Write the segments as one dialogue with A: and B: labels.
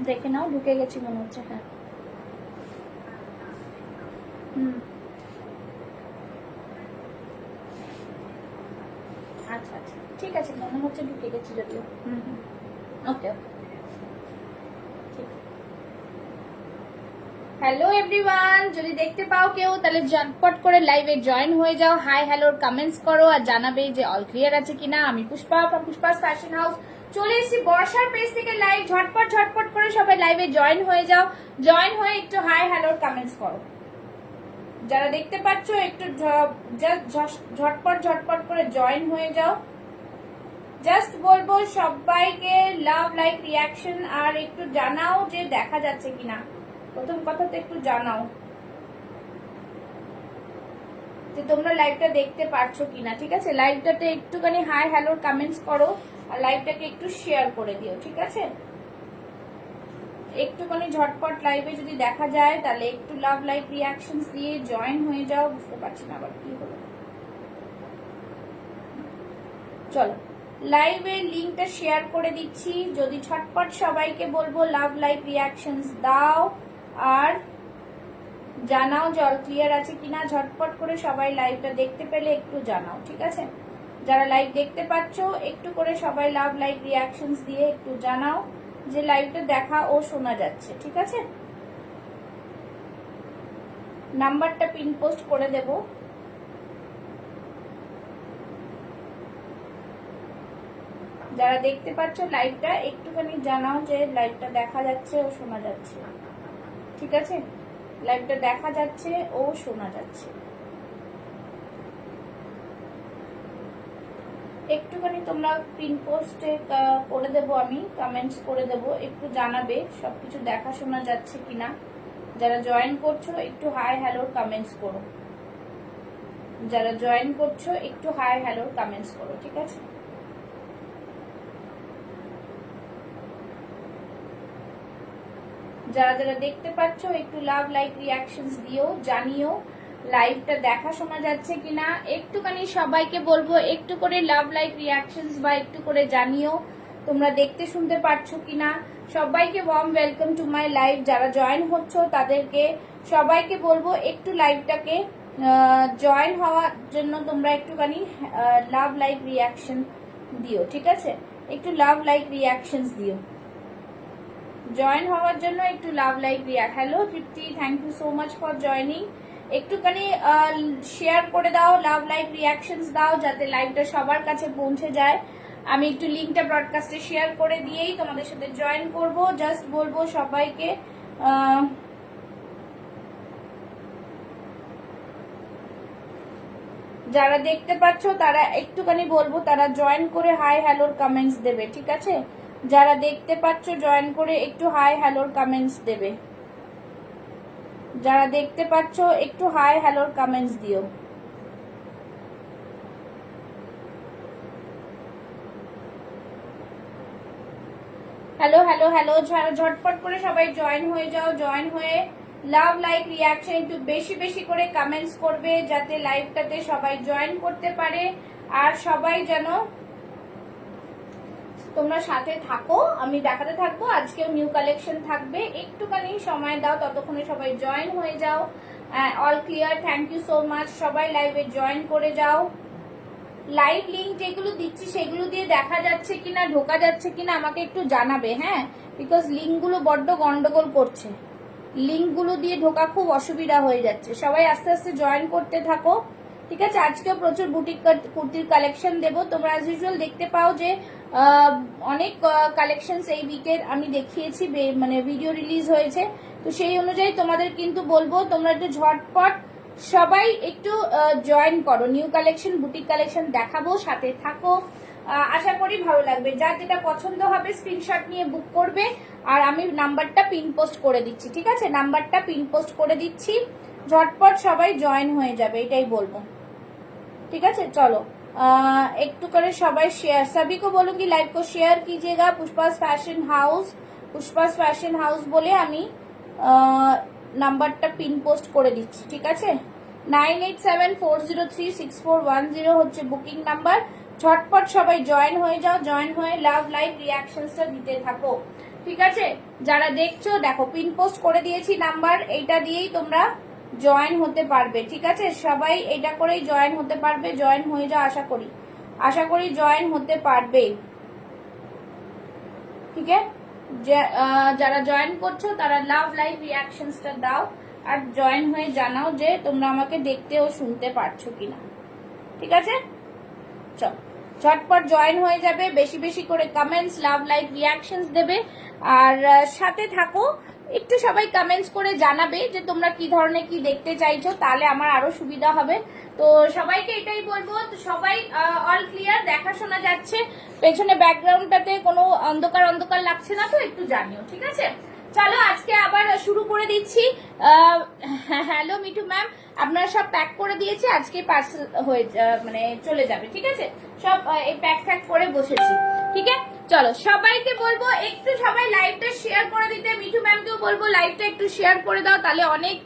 A: দেখে নাও, ঢুকে গেছি মনে হচ্ছে। হ্যাঁ, আচ্ছা আচ্ছা, ঠিক আছে, মনে হচ্ছে ঢুকে গেছি যদিও। ওকে ওকে। হ্যালো এভরিওয়ান, যদি দেখতে পাও কেউ তাহলে ঝটপট করে লাইভে জয়েন হয়ে যাও, হাই হ্যালোর কমেন্টস করো আর জানাবে যে অল ক্লিয়ার আছে কিনা। আমি পুষ্পা ফ্রম পুষ্পাস ফ্যাশন হাউস চলে এসেছি বর্ষার পেজ থেকে লাইভ। ঝটপট ঝটপট করে সবাই লাইভে জয়েন হয়ে যাও, জয়েন হয়ে একটু হাই হ্যালোর কমেন্টস করো। যারা দেখতে পাচ্ছ একটু ঝটপট ঝটপট করে জয়েন হয়ে যাও। জাস্ট বলবো সবাইকে লাভ লাইক রিয়াকশন, আর একটু জানাও যে দেখা যাচ্ছে কিনা। প্রথম কথা তো একটু জানাও যে তোমরা লাইভটা দেখতে পারছো কিনা, ঠিক আছে? লাইভটাতে একটুখানি হাই হ্যালোর কমেন্টস করো আর লাইভটাকে একটু শেয়ার করে দিও, ঠিক আছে? একটুখানি ঝটপট লাইভে যদি দেখা যায় তাহলে একটু লাভ লাইক রিয়াকশনস দিয়ে জয়েন হয়ে যাও। বুঝতে পারছি না আবার কি হলো। চলো লাইভে লিংকটা শেয়ার করে দিচ্ছি। যদি ঝটপট সবাইকে বলবো লাভ লাইক রিয়াকশনস দাও আর জানাও যে অল ক্লিয়ার আছে কিনা। ঝটপট করে সবাই লাইভটা দেখতে পেলে একটু জানাও, ঠিক আছে? যারা লাইভ দেখতে পাচ্ছ একটু করে সবাই লাভ লাইক রিয়াকশনস দিয়ে একটু জানাও যে লাইভটা দেখা ও শোনা যাচ্ছে, ঠিক আছে? নাম্বারটা পিন পোস্ট করে দেব। যারা দেখতে পাচ্ছ লাইভটা একটুখানি জানাও যে লাইভটা দেখা যাচ্ছে ও শোনা যাচ্ছে, ঠিক আছে? লাইভটা দেখা যাচ্ছে ও শোনা যাচ্ছে। একটুখানি তোমরা পিন পোস্টে করে দেবো, আমি কমেন্টস করে দেবো, একটু জানাবে সবকিছু দেখা শোনা যাচ্ছে কিনা। যারা জয়েন করছো একটু হাই হ্যালোর কমেন্টস করো। যারা জয়েন করছো একটু হাই হ্যালোর কমেন্টস করো, ঠিক আছে? যারা যারা দেখতে পাচ্ছ একটু লাভ লাইক রিয়াকশনস দিও, জানিও লাইভটা দেখা শোনা যাচ্ছে কিনা। একটুখানি সবাইকে বলবো একটু করে লাভ লাইক রিয়াকশনস বা একটু করে জানিও তোমরা দেখতে শুনতে পাচ্ছো কিনা। সবাইকে warm welcome to my live. যারা জয়েন হচ্ছ তাদেরকে সবাইকে বলবো একটু লাইভটাকে জয়েন হওয়ার জন্য তোমরা একটুখানি লাভ লাইক রিয়াকশন দিও, ঠিক আছে? একটু লাভ লাইক রিয়াকশনস দিও। জয়েন হওয়ার জন্য একটু লাভ লাইক রিয়া। Hello Tripti, thank you so much for joining. একটুখানি শেয়ার করে দাও, লাভ লাইক রিয়াকশনস দাও যাতে লাইভটা সবার কাছে পৌঁছে যায়। আমি একটু লিঙ্কটা ব্রডকাস্টে শেয়ার করে দিয়েই তোমাদের সাথে জয়েন করব। জাস্ট বলবো সবাইকে যারা দেখতে পাচ্ছ তারা একটুখানি বলবো তারা জয়েন করে হাই হ্যালোর কমেন্টস দেবে, ঠিক আছে? যারা দেখতে পাচ্ছ জয়েন করে একটু হাই হ্যালোর কমেন্টস দেবে। যারা দেখতে পাচ্ছ একটু হাই হ্যালোর কমেন্টস দিও। হ্যালো হ্যালো হ্যালো, ঝটপট করে সবাই জয়েন হয়ে যাও। জয়েন হয়ে লাভ লাইক রিয়াকশন একটু বেশি বেশি করে কমেন্টস করবে যাতে লাইভটাতে সবাই জয়েন করতে পারে আর সবাই যেন তোমরা সাথে থাকো। আমি দেখাতে থাকবো, আজকেও নিউ কালেকশন থাকবে। একটুখানি সময় দাও, ততক্ষণে সবাই জয়েন হয়ে যাও। All clear, thank you so much. সবাই লাইভে জয়েন করে যাও। লাইভ লিঙ্ক যেগুলো দিচ্ছি সেগুলো দিয়ে দেখা যাচ্ছে কিনা, ঢোকা যাচ্ছে কিনা আমাকে একটু জানাবে, হ্যাঁ? বিকজ লিঙ্কগুলো বড্ড গন্ডগোল করছে, লিঙ্কগুলো দিয়ে ঢোকা খুব অসুবিধা হয়ে যাচ্ছে। সবাই আস্তে আস্তে জয়েন করতে থাকো, ঠিক আছে? আজকেও প্রচুর বুটিক কুর্তির কালেকশন দেবো। তোমরা অ্যাজ ইউজুয়াল দেখতে পাও যে অনেক কালেকশন এই উইকের আমি দেখিয়েছি, মানে ভিডিও রিলিজ হয়েছে। তো সেই অনুযায়ী তোমাদের কিন্তু বলবো তোমরা একটু ঝটপট সবাই একটু জয়েন করো। নিউ কালেকশন বুটিক কালেকশন দেখাবো, সাথে থাকো। আশা করি ভালো লাগবে। যার যেটা পছন্দ হবে স্ক্রিনশট নিয়ে বুক করবে। আর আমি নাম্বারটা পিন পোস্ট করে দিচ্ছি, ঠিক আছে? নাম্বারটা পিন পোস্ট করে দিচ্ছি, ঝটপট সবাই জয়েন হয়ে যাবে, এটাই বলবো, ঠিক আছে? চলো একটু করে সবাই शेयर, सभी को बोलूंगी लाइव को शेयर कीजिएगा। पुष्पास फैशन हाउस বলে আমি নাম্বারটা পিন পোস্ট করে দিচ্ছি, ঠিক আছে? 9874036410 হচ্ছে বুকিং নাম্বার। ঝটপট সবাই জয়েন হয়ে যাও। জয়েন হয়ে লাভ লাইভ রিয়াকশনসটা দিতে থাকো। ঠিক আছে, যারা দেখছো দেখো পিন পোস্ট করে দিয়েছি নাম্বার, এইটা দিয়েই তোমরা জয়েন হতে পারবে। ঠিক আছে, সবাই এটা করেই জয়েন হতে পারবে, জয়েন হয়ে যাও, আশা করি জয়েন হতে পারবে। ঠিক আছে, যারা জয়েন করছো তারা লাভ লাইভ রিয়াকশনসটা দাও আর জয়েন হয়ে জানাও যে তোমরা আমাকে দেখতে ও শুনতে পারছো কিনা। ঠিক আছে, চল ঝটপট জয়েন হয়ে যাবে, বেশি বেশি করে কমেন্টস লাভ লাইভ রিয়াকশনস দেবে আর সাথে থাকো। একটু সবাই কমেন্টস করে জানাবে যে তোমরা কি ধরনের কি দেখতে চাইছো, তাহলে আমার আরো সুবিধা হবে। তো সবাইকে এটাই বলবো, তো সবাই অল ক্লিয়ার, দেখা শোনা যাচ্ছে, পেছনে ব্যাকগ্রাউন্ডটাতে কোনো অন্ধকার অন্ধকার লাগছে না তো একটু জানিও। ঠিক আছে, চলো আজকে আবার শুরু করে দিচ্ছি। হ্যালো মিঠু ম্যাম, আপনারা সব প্যাক করে দিয়েছে, আজকে পার্সেল হয়ে মানে চলে যাবে। ঠিক আছে, সব এই প্যাক প্যাক করে বসেছি। ঠিক আছে, চলো সবাইকে বলবো একটু সবাই লাইভটা শেয়ার করে দিতে, মিঠু ম্যামকেও বলবো লাইভটা একটু শেয়ার করে দাও, তাহলে অনেক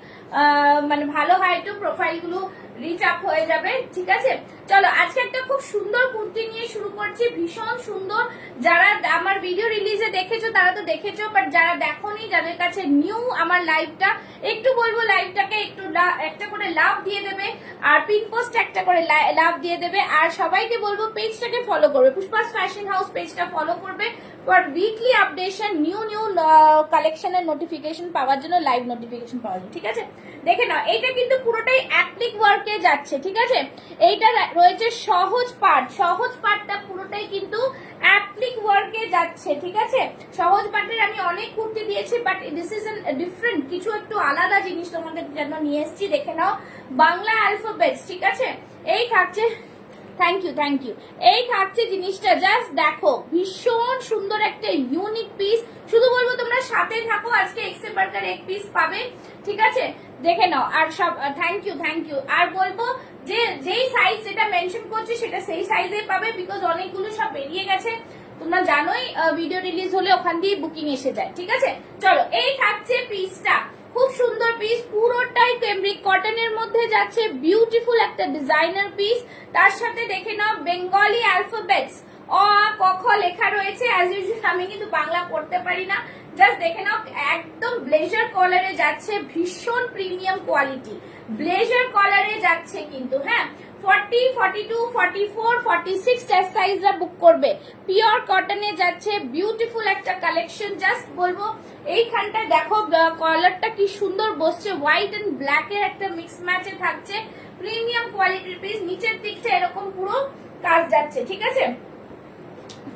A: মানে ভালো হয়, একটু প্রোফাইলগুলো রিচ আপ হয়ে যাবে। ঠিক আছে, চলো আজকে একটা খুব সুন্দর কুর্তি নিয়ে শুরু করছি, ভীষণ সুন্দর। যারা আমার ভিডিও রিলিজে দেখেছো তারা তো দেখেছো, বাট যারা দেখোনি, যাদের কাছে নিউ আমার লাইভটা, একটু বলবো লাইভটাকে একটু একটা করে লাভ দিয়ে দেবে আর পিন পোস্ট একটা করে লাভ দিয়ে দেবে, আর সবাইকে বলবো পেজটাকে ফলো করবে, পুষ্পাস ফ্যাশন হাউস পেজটা ফলো করবে ফর উইকলি আপডেশন, নিউ কালেকশনের নোটিফিকেশন পাওয়ার জন্য, লাইভ নোটিফিকেশন পাওয়ার জন্য। ঠিক আছে, দেখে নাও এইটা কিন্তু পুরোটাই অ্যাপ্লিক ওয়ার্কে যাচ্ছে। ঠিক আছে, এইটা রয়েছে সহজ পার্টটা পুরোটাই কিন্তু অ্যাপ্লিক ওয়ার্কে যাচ্ছে। ঠিক আছে, সহজ পার্টের আমি অনেক কুর্তি দিয়েছি, বাট দিস ইজ ডিফারেন্ট, কিছু একটু আলাদা জিনিস তোমাদের জন্য নিয়ে এসেছি। দেখে নাও বাংলা অ্যালফাবেটস। ঠিক আছে, এই থাকছে, থ্যাংক ইউ, এই থাকছে জিনিসটা, জাস্ট দেখো ভীষণ সুন্দর একটা ইউনিক পিস। শুধু বলবো তোমরা সাথে থাকো, আজকে এক্সে বার্গার এক পিস পাবে। ঠিক আছে, দেখে নাও, আর সব থ্যাংক ইউ, আর বলবো যে যেই সাইজ যেটা মেনশন করছি সেটা সেই সাইজে পাবে, বিকজ অনেকগুলো সব বেরিয়ে গেছে, তোমরা জানোই ভিডিও রিলিজ হলে ওখান দিয়ে বুকিং এসে যায়। ঠিক আছে, চলো এই থাকছে পিসটা, খুব সুন্দর পিস, পুরোটাই ক্যামব্রিক কটনের মধ্যে যাচ্ছে, বিউটিফুল একটা ডিজাইনার পিস। তার সাথে দেখে নাও বেঙ্গলি অ্যালফাবেটস অ আ ক খ লেখা রয়েছে। অ্যাজ ইউজুয়াল আমি কিন্তু বাংলা পড়তে পারি না, জাস্ট দেখে নাও একদম ব্লেজার কলারে যাচ্ছে, ভীষণ প্রিমিয়াম কোয়ালিটি ব্লেজার কলারে যাচ্ছে কিন্তু। হ্যাঁ, 40, 42, 44, 46 চেস্ট সাইজরা বুক করবে, পিওর কটনে যাচ্ছে, বিউটিফুল একটা কালেকশন। জাস্ট বলবো এইখানটা দেখো কলারটা কি সুন্দর বসছে, হোয়াইট এন্ড ব্ল্যাক এর একটা মিক্স ম্যাচে থাকছে, প্রিমিয়াম কোয়ালিটির পিস। নিচের দিকটা এরকম পুরো কাজ যাচ্ছে। ঠিক আছে,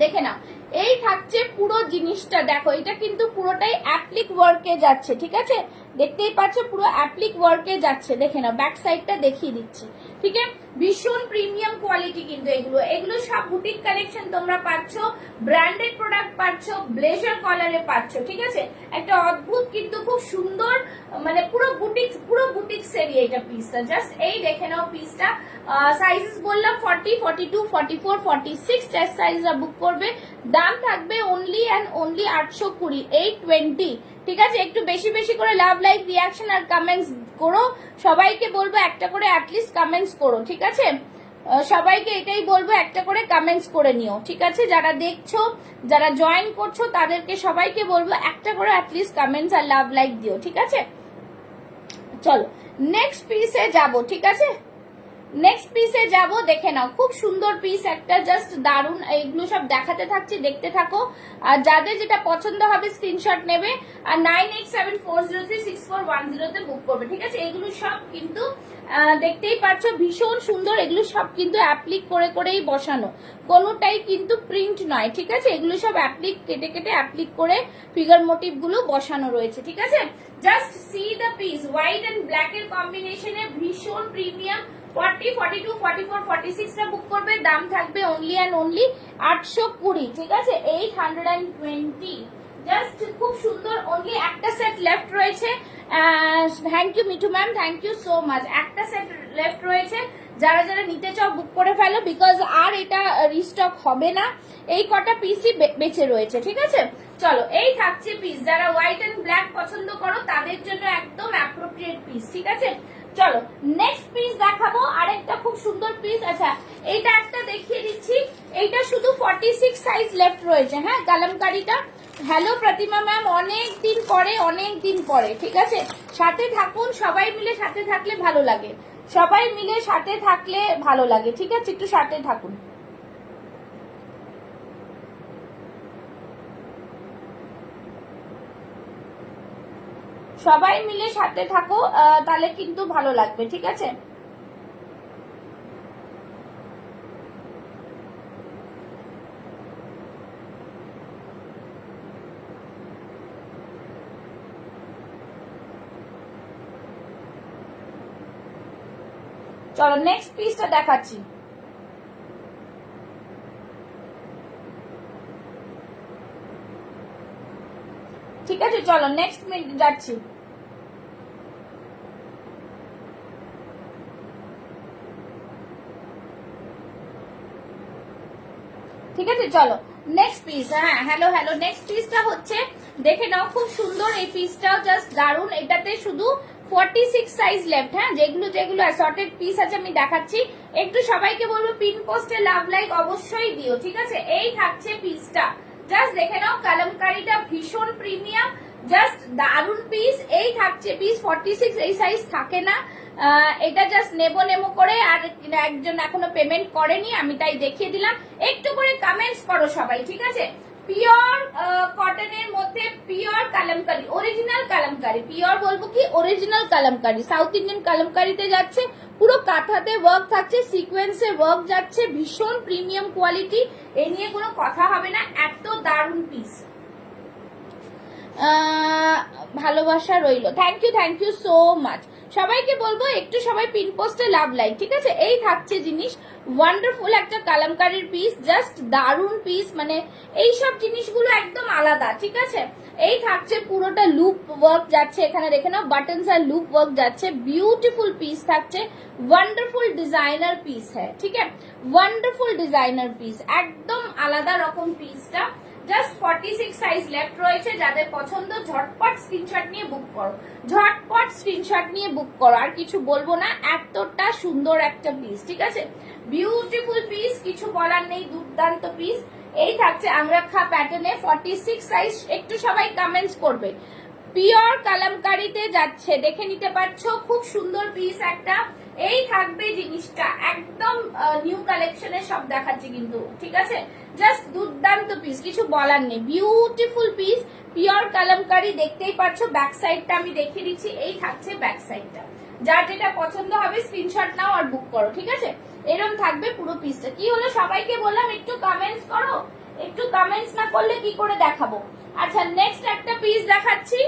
A: দেখে নাও এই থাকছে পুরো জিনিসটা, দেখো এটা কিন্তু পুরোটাই অ্যাপ্লিক ওয়ার্কে যাচ্ছে। ঠিক আছে, দেখতেই পাচ্ছ পুরো অ্যাপ্লিক ওয়ার্কে যাচ্ছে, দেখে নাও ব্যাক সাইডটা দেখিয়ে দিচ্ছি। ঠিক আছে, ভীষণ প্রিমিয়াম কোয়ালিটি কিন্তু এগুলো সব বুটিক কালেকশন তোমরা পাচ্ছ, ব্র্যান্ডেড প্রোডাক্ট পাচ্ছ, ব্লেজার কলারে পাচ্ছ। ঠিক আছে, একটা অদ্ভুত কিন্তু খুব সুন্দর, মানে পুরো বুটিক সেরি এটা পিসটা। জাস্ট এই দেখে নাও পিসটা, সাইজেস বললাম 40, 42, 44, 46 চেস্ট সাইজরা বুক করবে, দাম থাকবে অনলি অ্যান্ড অনলি 820, 820। ঠিক আছে, একটু বেশি বেশি করে লাভ লাইক রিয়াকশন আর কমেন্টস করো, সবাইকে বলবো একটা করে অ্যাটলিস্ট কমেন্টস করো। ঠিক আছে, সবাইকে এটাই বলবো একটা করে কমেন্টস করে নিও। ঠিক আছে, যারা দেখছো, যারা জয়েন করছো, তাদেরকে সবাইকে বলবো একটা করে অ্যাটলিস্ট কমেন্টস আর লাভ লাইক দিও। ঠিক আছে, চলো নেক্সট পিসে যাব। ঠিক আছে, নেক্সট পিসে যাব, দেখে নাও খুব সুন্দর পিস একটা, জাস্ট দারুন। এইগুলো সব দেখাতে থাকছি, দেখতে থাকো, আর যাদের যেটা পছন্দ হবে স্ক্রিনশট নেবে আর 9874036410 তে বুক করবে। ঠিক আছে, এগুলো সব কিন্তু দেখতেই পাচ্ছ ভীষণ সুন্দর, এগুলো সব কিন্তু অ্যাপ্লিক করে করেই বসানো, কোনোটাই কিন্তু প্রিন্ট নয়। ঠিক আছে, এগুলো সব অ্যাপ্লিক কেটে কেটে অ্যাপ্লিক করে ফিগার মোটিভ গুলো বসানো রয়েছে। ঠিক আছে, just see the piece, white and black এর কম্বিনেশনে ভীষণ প্রিমিয়াম। 40, 42, 44, 46 টা বুক করবে, দাম থাকবে অনলি অ্যান্ড অনলি 820। ঠিক আছে, 820। জাস্ট খুব সুন্দর, অনলি একটা সেট লেফট রয়েছে। Thank you Mithu ma'am, thank you so much. একটা সেট লেফট রয়েছে, যারা যারা নিতে চাও বুক করে ফেলো, বিকজ আর এটা রিস্টক হবে না, এই কটা পিসই বেঁচে রয়েছে। ঠিক আছে, চলো এই থাকছে পিস, যারা হোয়াইট এন্ড ব্ল্যাক পছন্দ করো তাদের জন্য একদম অ্যাপ্রোপ্রিয়েট পিস। ঠিক আছে, চলো নেক্সট পিস দেখাবো, আরেকটা খুব সুন্দর পিস। আচ্ছা, এইটা একটা দেখিয়ে দিচ্ছি, এইটা শুধু 46 সাইজ লেফট রয়েছে। হ্যাঁ, কালামকারীটা হ্যালো প্রতিমা ম্যাম, অনেক দিন পরে ঠিক আছে, সাথে থাকুন, সবাই মিলে সাথে থাকলে ভালো লাগে, সবাই মিলে সাথে থাকলে ভালো লাগে, ঠিক আছে, একটু সাথে থাকুন। সবাই মিলে সাথে থাকো, তাহলে কিন্তু ভালো লাগবে, ঠিক আছে। চলো নেক্সট পিসটা দেখাচ্ছি। ঠিক আছে, চলো নেক্সট মিনিট যাচ্ছি। ঠিক আছে, চলো নেক্সট পিস। হ্যাঁ, হ্যালো হ্যালো, নেক্সট পিসটা হচ্ছে, দেখে নাও, খুব সুন্দর এই পিসটাও, জাস্ট দারুন। এটাতে শুধু 46 সাইজ লেফট। হ্যাঁ, যেগুলো যেগুলো অ্যাসর্টেড পিস আছে আমি দেখাচ্ছি। একটু সবাইকে বলবো পিন পোস্টে লাভ লাইক অবশ্যই দিও, ঠিক আছে। এই থাকছে পিসটা, জাস্ট দেখে নাও, কালামকারীটা ভীষণ প্রিমিয়াম, জাস্ট দারুন পিস। এই থাকছে পিস 46, এই সাইজ থাকে না। এটা জাস্ট নেবো করে, আর একজন এখনো পেমেন্ট করেনি, আমি তাই দেখিয়ে দিলাম। একটু করে কমেন্টস করো সবাই, ঠিক আছে। পিওর কটনের মধ্যে pure Kalamkari, original Kalamkari, pure বলবো কি অরিজিনাল কালামকারী, সাউথ ইন্ডিয়ান কালামকারীতে যাচ্ছে, পুরো কাঁথাতে ওয়ার্ক থাকছে, সিকোয়েন্সে ওয়ার্ক যাচ্ছে, ভীষণ প্রিমিয়াম কোয়ালিটি, এ নিয়ে কোনো কথা হবে না, এত দারুন পিস। ভালোবাসা রইল, থ্যাংক ইউ সো মাচ। সবাইকে বলবো একটু সবাই পিন পোস্টে লাভ লাইক, ঠিক আছে। এই থাকছে জিনিস, ওয়ান্ডারফুল একটা কালামকারীর পিস, জাস্ট দারুন পিস, মানে এইসব জিনিসগুলো একদম আলাদা, ঠিক আছে। এই থাকছে পুরোটা লুপ ওয়ার্ক যাচ্ছে, এখানে দেখে নাও বাটনস আর লুপ ওয়ার্ক যাচ্ছে, বিউটিফুল পিস থাকছে, ওয়ান্ডারফুল ডিজাইনার পিস হ্যাঁ, ঠিক আছে, ওয়ান্ডারফুল ডিজাইনার পিস, একদম আলাদা রকম পিসটা। জাস্ট 46 সাইজ লেফট রয়েছে, যাদের পছন্দ ঝটপট স্ক্রিনশট নিয়ে বুক করো, ঝটপট স্ক্রিনশট নিয়ে বুক করো, আর কিছু বলবো না, এতটা সুন্দর একটা পিস, ঠিক আছে, বিউটিফুল পিস, কিছু বলার নেই, দুর্দান্ত পিস। এই থাকছে আংরাখা প্যাটার্নে 46 সাইজ, একটু সবাই কমেন্টস করবে। পিওর কালামকারীতে যাচ্ছে, দেখে নিতে পারছো, খুব সুন্দর পিস একটা। এই থাকবে জিনিসটা, একদম নিউ কালেকশনের সব দেখাচ্ছি কিন্তু, ঠিক আছে, জাস্ট দুর্দান্ত পিস, কিছু বলার নেই, বিউটিফুল পিস, পিওর কালামকারী, দেখতেই পাচ্ছ। ব্যাক সাইডটা আমি দেখিয়ে দিচ্ছি, এই থাকছে ব্যাক সাইডটা, যার যেটা পছন্দ হবে স্ক্রিনশট নাও আর বুক করো, ঠিক আছে। এরকম থাকবে পুরো পিসটা। কি হলো, সবাইকে বললাম একটু কমেন্টস করো, একটু কমেন্টস না করলে কি করে দেখাবো। আচ্ছা, নেক্সট একটা পিস দেখাচ্ছি,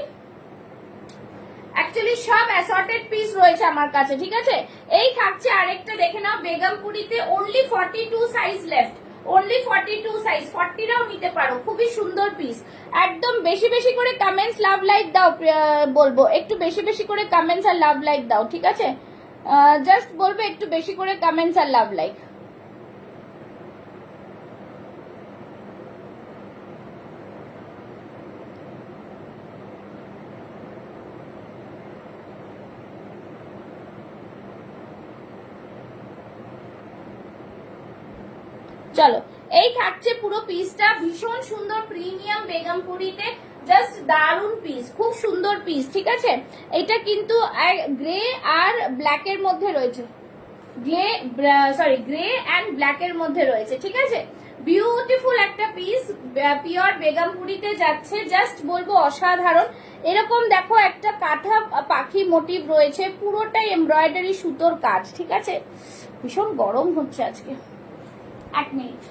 A: অ্যাকচুয়ালি সব অ্যাসর্টেড পিস রয়েছে আমার কাছে, ঠিক আছে। এই থাকছে আরেকটা, দেখে নাও, বেগমপুরিতে only 42 size left, only 42 size, 40রাও নিতে পারো, খুবই সুন্দর পিস। একদম বেশি বেশি করে কমেন্টস লাভ লাইক দাও, বলবো একটু বেশি বেশি করে কমেন্টস আর লাভ লাইক দাও, ঠিক আছে, জাস্ট বলবো একটু বেশি করে কমেন্টস আর লাভ লাইক। চলো, এই থাকছে পুরো পিসটা, ভীষণ সুন্দর প্রিমিয়াম বেগমপুরিতে, জাস্ট দারুন পিস, খুব সুন্দর পিস, ঠিক আছে। এটা কিন্তু গ্রে আর ব্ল্যাক এর মধ্যে রয়েছে, গ্রে অ্যান্ড ব্ল্যাক এর মধ্যে রয়েছে, ঠিক আছে, বিউটিফুল একটা পিস, পিওর বেগমপুরিতে যাচ্ছে, জাস্ট বলবো অসাধারণ। এরকম দেখো একটা কাঁথা পাখি মোটিভ রয়েছে, পুরোটাই এমব্রয়ডারি সুতোর কাজ, ঠিক আছে। ভীষণ গরম হচ্ছে আজকে, এক মিনিট।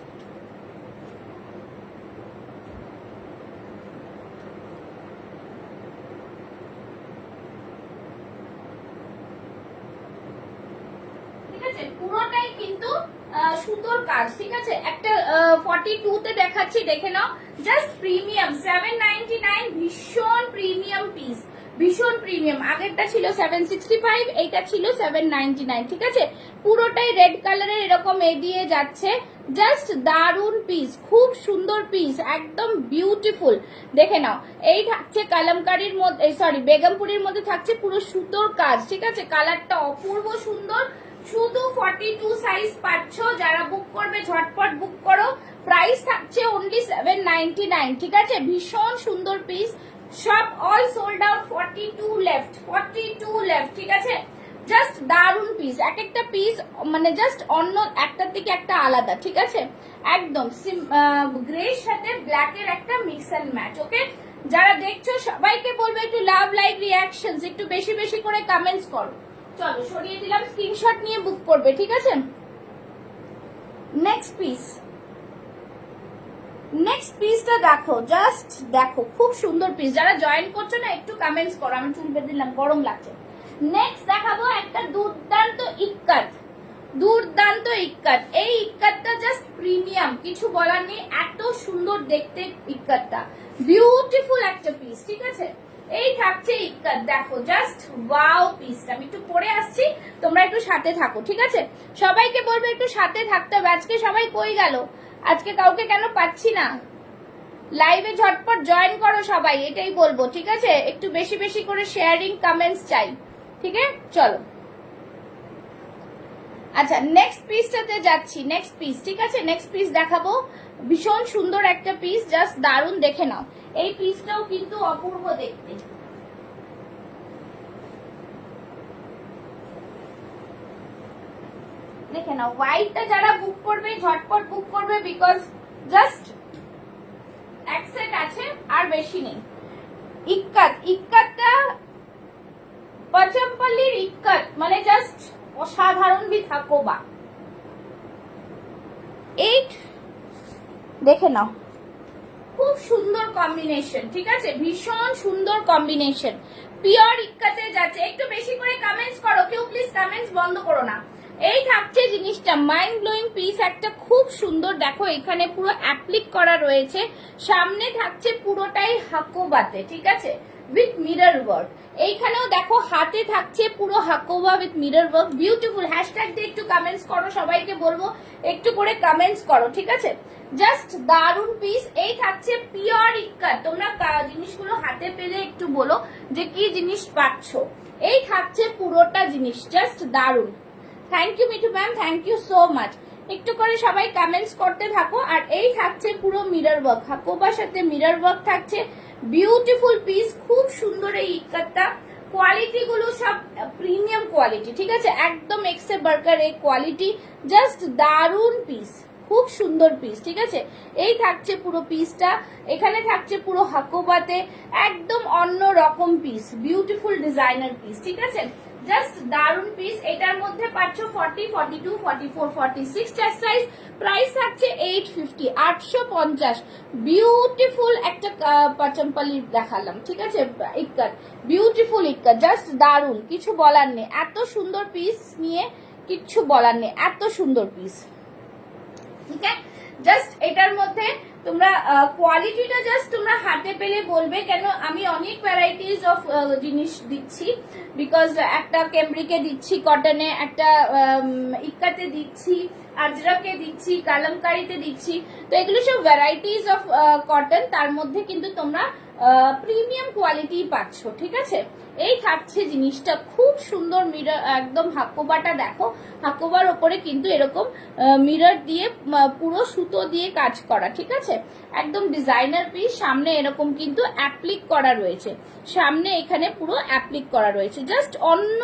A: ঠিক আছে, পুরোটাই কিন্তু সুতোর কাজ, ঠিক আছে। একটা 42 তে দেখাচ্ছি, দেখে নাও, জাস্ট প্রিমিয়াম, 799, ভীষণ প্রিমিয়াম পিস, ভীষণ প্রিমিয়াম। আগেরটা ছিল 765, এইটা ছিল 799, ঠিক আছে। পুরোটাই রেড কালারের এরকম এ দিয়ে যাচ্ছে, জাস্ট দারুন পিস, খুব সুন্দর পিস, একদম বিউটিফুল, দেখে নাও। এই থাকছে কালামকারীর মধ্যে, সরি বেগমপুরির মধ্যে থাকছে পুরো সুতোর কাজ, ঠিক আছে, কালারটা অপূর্ব সুন্দর, শুধু 42 সাইজ পাচ্ছ, যারা বুক করবে ঝটপট বুক করো। প্রাইস থাকছে অনলি 799, ঠিক আছে? ভীষণ সুন্দর পিস, সব all sold out, 42 left, 42 left, ঠিক আছে? জাস্ট দারুন পিস, এক একটা পিস মানে জাস্ট অন্য একটার থেকে একটা আলাদা, ঠিক আছে? একদম গ্রে সাথে ব্ল্যাকের একটা মিক্স অ্যান্ড ম্যাচ। ওকে, যারা দেখছো সবাইকে বলবো একটু লাভ, লাইক, রিয়াকশনস, একটু বেশি বেশি করে কমেন্টস করো। চলো সরিয়ে দিলাম, স্ক্রিনশট নিয়ে বুক করবে, ঠিক আছে? নেক্সট পিস, নেক্সট পিসটা দেখো, জাস্ট দেখো, খুব সুন্দর পিস। যারা জয়েন করছো না একটু কমেন্টস করো, আমি চুল বেঁধে দিলাম, গরম লাগছে। নেক্সট দেখাবো একটা দুর্দান্ত ইক্কাত, দুর্দান্ত ইক্কাত। এই ইক্কাতটা জাস্ট প্রিমিয়াম, কিছু বলার নেই, এত সুন্দর দেখতে ইক্কাতটা, বিউটিফুল একটা পিস, ঠিক আছে? এই থাকছে ইক্কাত, দেখো জাস্ট ওয়াও পিসটা। আমি একটু পরে আসছি, তোমরা একটু সাথে থাকো, ঠিক আছে? সবাইকে বলবো একটু সাথে থাকতে হবে। আজকে সবাই কই গেল? আজকে কাউকে কেন পাচ্ছি না? লাইভে ঝটপট জয়েন করো সবাই, এটাই বলবো, ঠিক আছে? একটু বেশি বেশি করে শেয়ারিং কমেন্টস চাই, ঠিক আছে? চলো, আচ্ছা নেক্সট পিসটাতে যাচ্ছি। নেক্সট পিস, ঠিক আছে? নেক্সট পিস দেখাবো, ভীষণ সুন্দর একটা পিস, জাস্ট দারুণ, দেখে নাও। এই পিসটাও কিন্তু অপূর্ব দেখতে। দেখে নাও, হোয়াইটটা যারা বুক করবে ঝটপট বুক করবে, বিকজ জাস্ট এক সেট আছে, আর বেশি নেই। ইক্কাত, ইক্কাতটা পচমপল্লির ইক্কাত, মানে জাস্ট অসাধারণ ভি থাকো বা। এইট, দেখে নাও, খুব সুন্দর কম্বিনেশন, ঠিক আছে? ভীষণ সুন্দর কম্বিনেশন, পিওর ইক্কাতে যাচ্ছে। একটু বেশি করে কমেন্টস করো, কেউ প্লিজ কমেন্টস বন্ধ করো না। এই থাকছে জিনিসটা, মাইন্ড ব্লোয়িং পিস একটা, খুব সুন্দর। দেখো এখানে পুরো অ্যাপ্লিক করা রয়েছে, সামনে থাকছে পুরোটাই হাকোবাতে, ঠিক আছে? With mirror work. এইখানেও দেখো হাতে থাকছে পুরো Hakoba with mirror work, beautiful. Hashtag দিয়ে একটু কমেন্টস করো, সবাইকে বলবো একটু করে কমেন্টস করো, ঠিক আছে? জাস্ট দারুন পিস। এই থাকছে পিওর ইক্কাত। তোমরা জিনিসগুলো হাতে পেলে একটু বলো যে কি জিনিস পাচ্ছ। এই থাকছে পুরোটা জিনিস, জাস্ট দারুন। Thank you Mithu ma'am, thank you so much. একটু করে সবাই কমেন্টস করতে থাকো। আর এই থাকছে পুরো মিরর ওয়ার্ক, হাকোবার সাথে মিরর ওয়ার্ক থাকছে, বিউটিফুল পিস, খুব সুন্দর এই ইক্কাতটা। কোয়ালিটি গুলো সব প্রিমিয়াম কোয়ালিটি, ঠিক আছে? একদম এক্সে বার্কার এই কোয়ালিটি, জাস্ট দারুন পিস, খুব সুন্দর পিস, ঠিক আছে? এই থাকছে পুরো পিসটা, এখানে থাকছে পুরো হাকোবাতে, একদম অন্য রকম পিস, বিউটিফুল ডিজাইনার পিস, ঠিক আছে? জাস্ট দারুন পিস। এটার মধ্যে পাচ্ছ 40, 42, 44, 46 চার সাইজ। প্রাইস থাকছে 850, 850। বিউটিফুল একটা পাচমপালি দেখালাম, ঠিক আছে? ইক্কাত, বিউটিফুল ইক্কাত, জাস্ট দারুন, কিছু বলার নেই। এত সুন্দর পিস নিয়ে কিচ্ছু বলার নেই, এত সুন্দর পিস, ঠিক আছে? জাস্ট এটার মধ্যে তোমরা কোয়ালিটিটা জাস্ট তোমরা হাতে পেলে বলবে, কেন আমি অনেক ভ্যারাইটিস অফ জিনিস দিচ্ছি, বিকজ একটা ক্যামব্রিকে দিচ্ছি, কটনে, একটা ইক্কাতে দিচ্ছি, আজরাকে দিচ্ছি, কালামকারিতে দিচ্ছি। তো এগুলো সব ভ্যারাইটিস অফ কটন, তার মধ্যে কিন্তু তোমরা প্রিমিয়াম কোয়ালিটি পাচ্ছ, ঠিক আছে? এই থাকছে জিনিসটা, খুব সুন্দর মিরর, একদম হাকোবাটা দেখো, হাকোবার ওপরে কিন্তু এরকম মিরর দিয়ে পুরো সুতো দিয়ে কাজ করা, ঠিক আছে? একদম ডিজাইনার পিস। সামনে এরকম কিন্তু অ্যাপ্লিক করা রয়েছে, সামনে এখানে পুরো অ্যাপ্লিক করা রয়েছে, জাস্ট অন্য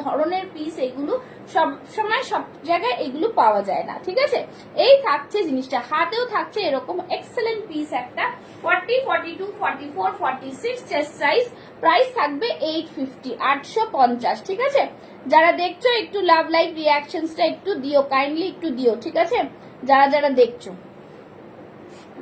A: ধরনের পিস। এগুলো সব সময় সব জায়গায় এগুলো পাওয়া যায় না, ঠিক আছে? এই থাকছে জিনিসটা, হাতেও থাকছে এরকম এক্সেলেন্ট পিস একটা, 40, 42, 44, 46 চেস্ট সাইজ। প্রাইস থাকবে 850, 850, ঠিক আছে? যারা দেখছো একটু লাভ, লাইক, রিয়াকশনসটা একটু দিও, কাইন্ডলি একটু দিও, ঠিক আছে? যারা যারা দেখছো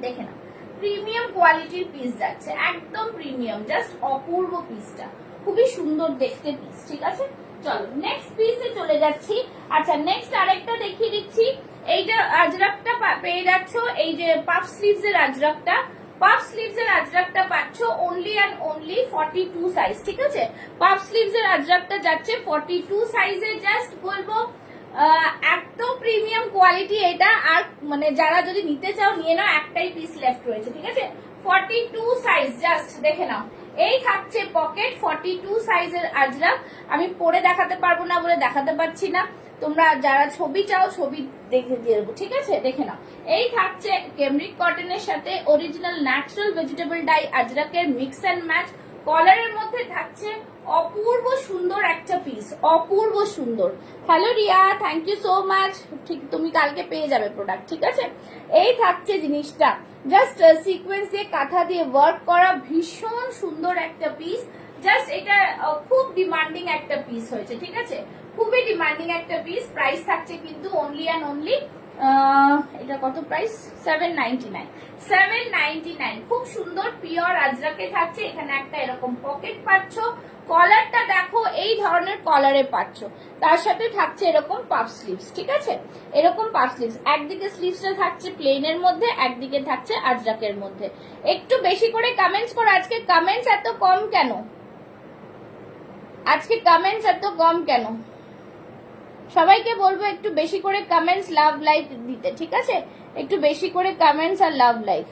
A: দেখে না, প্রিমিয়াম কোয়ালিটির পিস যাচ্ছে, একদম প্রিমিয়াম, জাস্ট অপূর্ব পিসটা, খুবই সুন্দর দেখতে পিস, ঠিক আছে? চলো নেক্সট পিসে চলে যাচ্ছি। আচ্ছা নেক্সট আরেকটা দেখিয়ে দিচ্ছি। এইটা আজরাকটা পেয়ে যাচ্ছ, এই যে পাফ স্লিভস এর আজরাকটা, পাফ স্লিভস এর আজরাকটা পাচ্ছ অনলি অ্যান্ড অনলি 42 সাইজ, ঠিক আছে? পাফ স্লিভস এর আজরাকটা যাচ্ছে 42 সাইজে। জাস্ট বলবো একদম প্রিমিয়াম কোয়ালিটি এটা। আর মানে যারা যদি নিতে চাও নিয়ে নাও, একটাই পিস লেফট রয়েছে, ঠিক আছে? 42 সাইজ, জাস্ট দেখে নাও। এই থাকছে পকেট 42 সাইজের আজরাক। আমি পরে দেখাতে পারবো না বলে দেখাতে পারছি না, তোমরা যারা ছবি চাও ছবি দেখে দিয়ে দেবো, ঠিক আছে, দেখে নাও। এই থাকছে ক্যামরিক কটনের সাথে অরিজিনাল ন্যাচারাল ভেজিটেবল ডাই আজরাকের মিক্স অ্যান্ড ম্যাচ। কলারের মধ্যে থাকছে অপূর্ব সুন্দর একটা পিস, অপূর্ব সুন্দর। Hello Riya, thank you so much. ঠিক, তুমি কালকে পেয়ে যাবে প্রোডাক্ট, ঠিক আছে। এই থাকছে জিনিসটা, জাস্ট সিকোয়েন্স দিয়ে কাঁথা দিয়ে ওয়ার্ক করা, ভীষণ সুন্দর একটা পিস। জাস্ট এটা খুব ডিমান্ডিং একটা পিস হয়েছে, ঠিক আছে, খুবই ডিমান্ডিং একটা পিস। প্রাইস থাকছে কিন্তু অনলি অ্যান্ড অনলি, এটা কত প্রাইস, 799, 799। খুব সুন্দর পিওর আজরাকে থাকছে। এখানে একটা এরকম পকেট পাচ্ছ, কলারটা দেখো এই ধরনের কলারে পাচ্ছ, তার সাথে থাকছে এরকম পাফ স্লিভস, ঠিক আছে, এরকম পাফ স্লিভস। একদিকে স্লিভসটা থাকছে প্লেনের মধ্যে, একদিকে থাকছে আজরাকের মধ্যে। একটু বেশি করে কমেন্টস করো। আজকে কমেন্টস এত কম কেন, আজকে কমেন্টস এত কম কেন? সবাইকে বলবো একটু বেশি করে কমেন্টস, লাভ লাইক দিতে, ঠিক আছে, একটু বেশি করে কমেন্টস আর লাভ লাইক।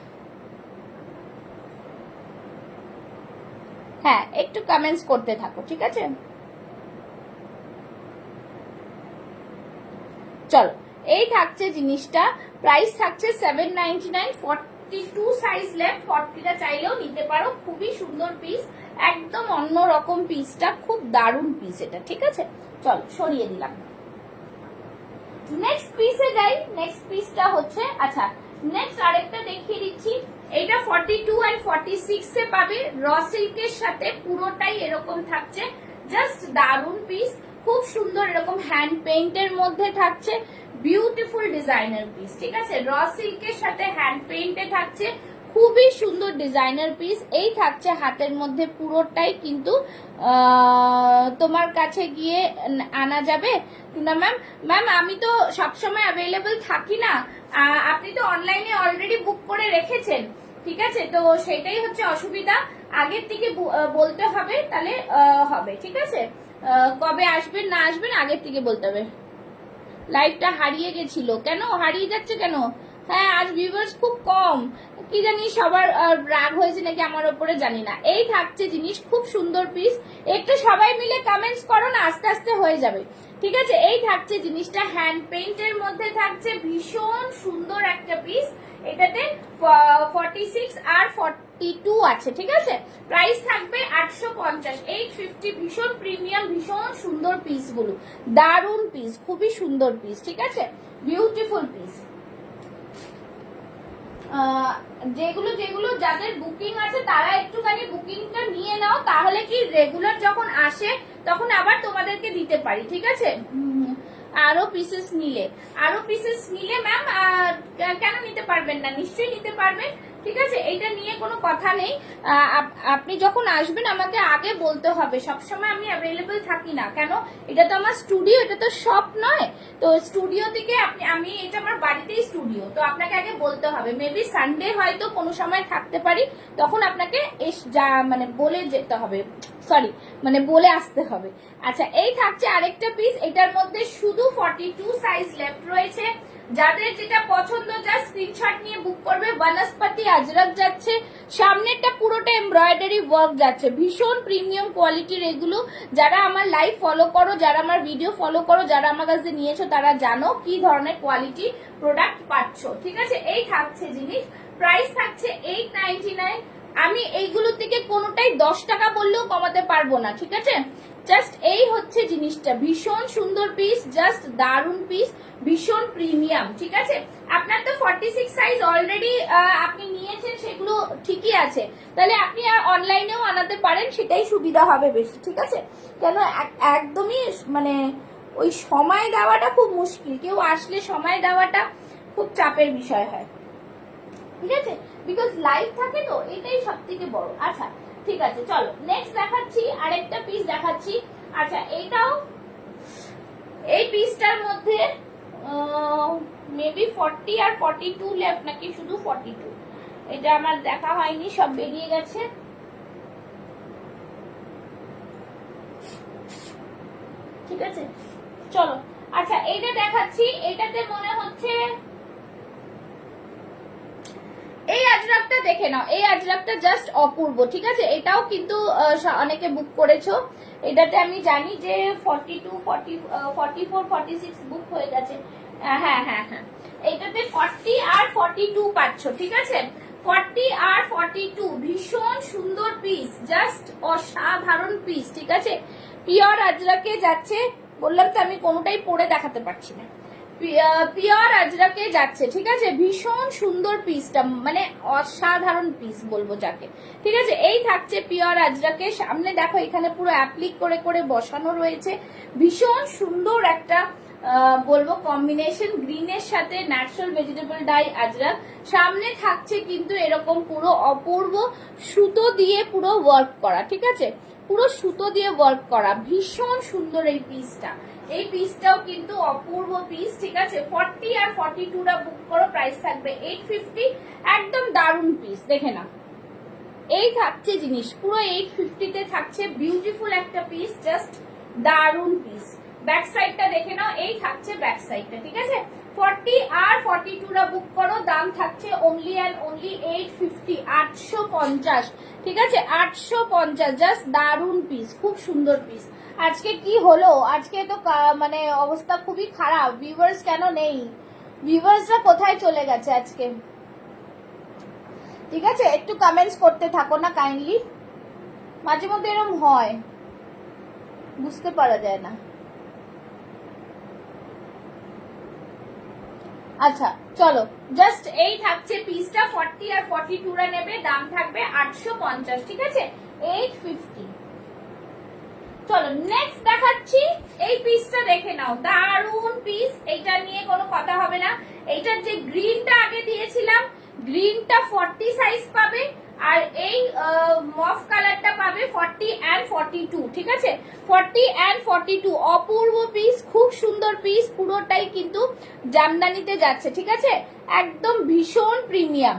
A: হ্যাঁ, একটু কমেন্টস করতে থাকো, ঠিক আছে। চলো, এই থাকছে জিনিসটা, প্রাইস থাকছে 799, 42 সাইজ লেফট, 40টা চাইলেও নিতে পারো। খুবই সুন্দর পিস, একদম অন্যরকম পিসটা, খুব দারুণ পিস এটা, ঠিক আছে। চলো, সরিয়ে দিলাম। নেক্সট পিসে যাই। নেক্সট পিসটা হচ্ছে, আচ্ছা নেক্সট আরেকটা দেখিয়ে দিচ্ছি। এটা 42 এন্ড 46 এ পাবে, র সিল্কের সাথে পুরোটাই এরকম থাকছে, জাস্ট দারুন পিস, খুব সুন্দর, এরকম হ্যান্ড পেইন্টের মধ্যে থাকছে, বিউটিফুল ডিজাইনার পিস, ঠিক আছে, র সিল্কের সাথে হ্যান্ড পেইন্টে থাকছে, খুবই সুন্দর ডিজাইনার পিস। এই থাকছে হাতের মধ্যে পুরোটাই কিন্তু তোমার কাছে গিয়ে আনা যাবে না ম্যাম। ম্যাম আমি তো সবসময় অ্যাভেলেবল থাকি না, আপনি তো অনলাইনে অলরেডি বুক করে রেখেছেন, ঠিক আছে, তো সেটাই হচ্ছে অসুবিধা। আগের থেকে বলতে হবে, তাহলে হবে, ঠিক আছে। কবে আসবেন না আসবেন আগের থেকে বলতে হবে। লাইভটা হারিয়ে গেছিল কেন, হারিয়ে যাচ্ছে কেন? হ্যাঁ, আজ ভিউয়ার্স খুব কম, কি জানি সবার রাগ হয়েছে নাকি আমার উপরে, জানি না। এই থাকছে জিনিস, খুব সুন্দর পিস, একটু সবাই মিলে কমেন্টস করো না, আস্তে আস্তে হয়ে যাবে, ঠিক আছে। এই থাকছে জিনিসটা, হ্যান্ড পেইন্টের মধ্যে থাকছে, ভীষণ সুন্দর একটা পিস। এটাতে 46 আর 42 আছে, ঠিক আছে। প্রাইস থাকবে 850, 850। ভীষণ প্রিমিয়াম, ভীষণ সুন্দর পিস গুলো, দারুন পিস, খুবই সুন্দর পিস, ঠিক আছে, বিউটিফুল পিস। যেগুলো যেগুলো যাদের বুকিং আছে তারা একটুখানি বুকিংটা নিয়ে নাও, তাহলে কি রেগুলার যখন আসে তখন আবার তোমাদেরকে দিতে পারি, ঠিক আছে। আরো পিসেস নিলে ম্যাম কেন নিতে পারবেন না, নিশ্চয়ই নিতে পারবেন, ঠিক আছে, এইটা নিয়ে কোনো কথা নেই। আপনি যখন আসবেন আমাকে আগে বলতে হবে, সবসময় আমি অ্যাভেলেবল থাকি না, কেন, এটা তো আমার স্টুডিও, এটা তো শপ নয়, তো স্টুডিও থেকে আমি এটা আমার বাড়িতেই স্টুডিও, তো আপনাকে আগে বলতে হবে। মেবি সানডে হয়তো কোনো সময় থাকতে পারি, তখন আপনাকে মানে বলে যেতে হবে, সরি মানে বলে আসতে হবে। আচ্ছা, এই থাকছে আরেকটা পিস, এটার মধ্যে শুধু 42 সাইজ লেফট রয়েছে। যাদের যেটা পছন্দ জাস্ট স্ক্রিনশট নিয়ে বুক করবে। বনস্পতি আজরাক যাচ্ছে, সামনেরটা পুরোটা এমব্রয়ডারি ওয়ার্ক যাচ্ছে, ভীষণ প্রিমিয়াম কোয়ালিটির এগুলো। যারা আমার লাইভ ফলো করো, যারা আমার ভিডিও ফলো করো, যারা আমার কাছে নিয়েছো, তারা জানো কি ধরনের কোয়ালিটি প্রোডাক্ট পাচ্ছ, ঠিক আছে। এই থাকছে জিনিস, প্রাইস থাকছে 899। আমি এইগুলো থেকে কোনোটাই 10 টাকা বললেও কমাতে পারবো না, ঠিক আছে। জাস্ট এই হচ্ছে জিনিসটা, ভীষণ সুন্দর পিস, জাস্ট দারুন পিস, ভীষণ প্রিমিয়াম, ঠিক আছে। আপনার তো 46 সাইজ অলরেডি আপনি নিয়েছেন, সেগুলো ঠিকই আছে, তাহলে আপনি আর অনলাইনেও আনাতে পারেন, সেটাই সুবিধা হবে বেশি, ঠিক আছে। কেন একদমই মানে ওই সময় দেওয়াটা খুব মুশকিল, কেউ আসলে সময় দেওয়াটা খুব চাপের বিষয় হয়, ঠিক আছে, বিকজ লাইভ থাকে তো, এটাই সব থেকে বড়। আচ্ছা ঠিক আছে, চলো নেক্সট দেখাচ্ছি, আরেকটা পিস দেখাচ্ছি। আচ্ছা, এইটাও, এই পিসটার মধ্যে মেবি 40 আর 42 লেফট, নাকি শুধু 42, এটা আমার দেখা হয়নি, সব বেরিয়ে গেছে, ঠিক আছে, চলো। আচ্ছা, এইটা দেখাচ্ছি, এটাতে মনে হচ্ছে এই আজরাকটা দেখে নাও, এই আজরাকটা জাস্ট অপূর্ব, ঠিক আছে। এটাও কিন্তু অনেকে বুক করেছো। এটাতে আমি জানি যে 42, 44, 46 বুক হয়ে গেছে। হ্যাঁ হ্যাঁ হ্যাঁ, এইটাতে 40 আর 42 পাচ্ছ, ঠিক আছে। 40 আর 42 ভীষণ সুন্দর পিস, জাস্ট অসাধারণ পিস, ঠিক আছে। পিওর আজরাকে যাচ্ছে, বললাম তো আমি কোনোটাই পরে দেখাতে পারছি না। পিওর আজরাকে যাচ্ছে, ঠিক আছে। ভীষণ সুন্দর পিসটা, মানে অসাধারণ পিস বলবো যাকে, ঠিক আছে। এই থাকছে পিওর আজরাকে। সামনে দেখো এখানে পুরো অ্যাপ্লিক করে করে বসানো রয়েছে। ভীষণ সুন্দর একটা বলবো কম্বিনেশন, গ্রিনের সাথে ন্যাচারাল ভেজিটেবল ডাই আজরাক। সামনে থাকছে কিন্তু এরকম পুরো অপূর্ব সুতো দিয়ে পুরো ওয়ার্ক করা, ঠিক আছে। পুরো সুতো দিয়ে ওয়ার্ক করা, ভীষণ সুন্দর এই পিসটা। এই পিসটাও কিন্তু অপূর্ব পিস, ঠিক আছে। 40 আর 42 টা বুক করো, প্রাইস থাকবে 850। একদম দারুণ পিস, দেখে না। এই থাকছে জিনিস পুরো 850 তে থাকছে, বিউটিফুল একটা পিস, জাস্ট দারুণ পিস। ব্যাক সাইডটা দেখে নাও, এই থাকছে ব্যাক সাইডটা, ঠিক আছে। 40 আর 42 টা বুক করো, দাম থাকছে অনলি অ্যান্ড অনলি 850, 850, ঠিক আছে। 850, জাস্ট দারুণ পিস, খুব সুন্দর পিস। আজকে কি হলো, আজকে তো মানে অবস্থা খুবই খারাপ। ভিউয়ার্স কেন নেই, ভিউয়ার্সরা কোথায় চলে গেছে আজকে, ঠিক আছে। একটু কমেন্টস করতে থাকো না কাইন্ডলি, মাঝে মধ্যে এরকম হয়, বুঝতে পারা যায় না। আচ্ছা চলো, জাস্ট এই থাকছে পিসটা। 40 আর 42 রা নেবে, দাম থাকবে 850, ঠিক আছে। 850। চলো নেক্সট দেখাচ্ছি, এই পিসটা দেখে নাও, দারুন পিস। এইটা নিয়ে কোনো কথা হবে না। এইটার যে গ্রিনটা আগে দিয়েছিলাম, গ্রিনটা 40 সাইজ পাবে, আর এই মফ কালারটা পাবে 40 and 42, ঠিক আছে। 40 and 42 অপূর্ব পিস, খুব সুন্দর পিস, পুরোটাই কিন্তু জামদানিতে যাচ্ছে, ঠিক আছে। একদম ভীষণ প্রিমিয়াম,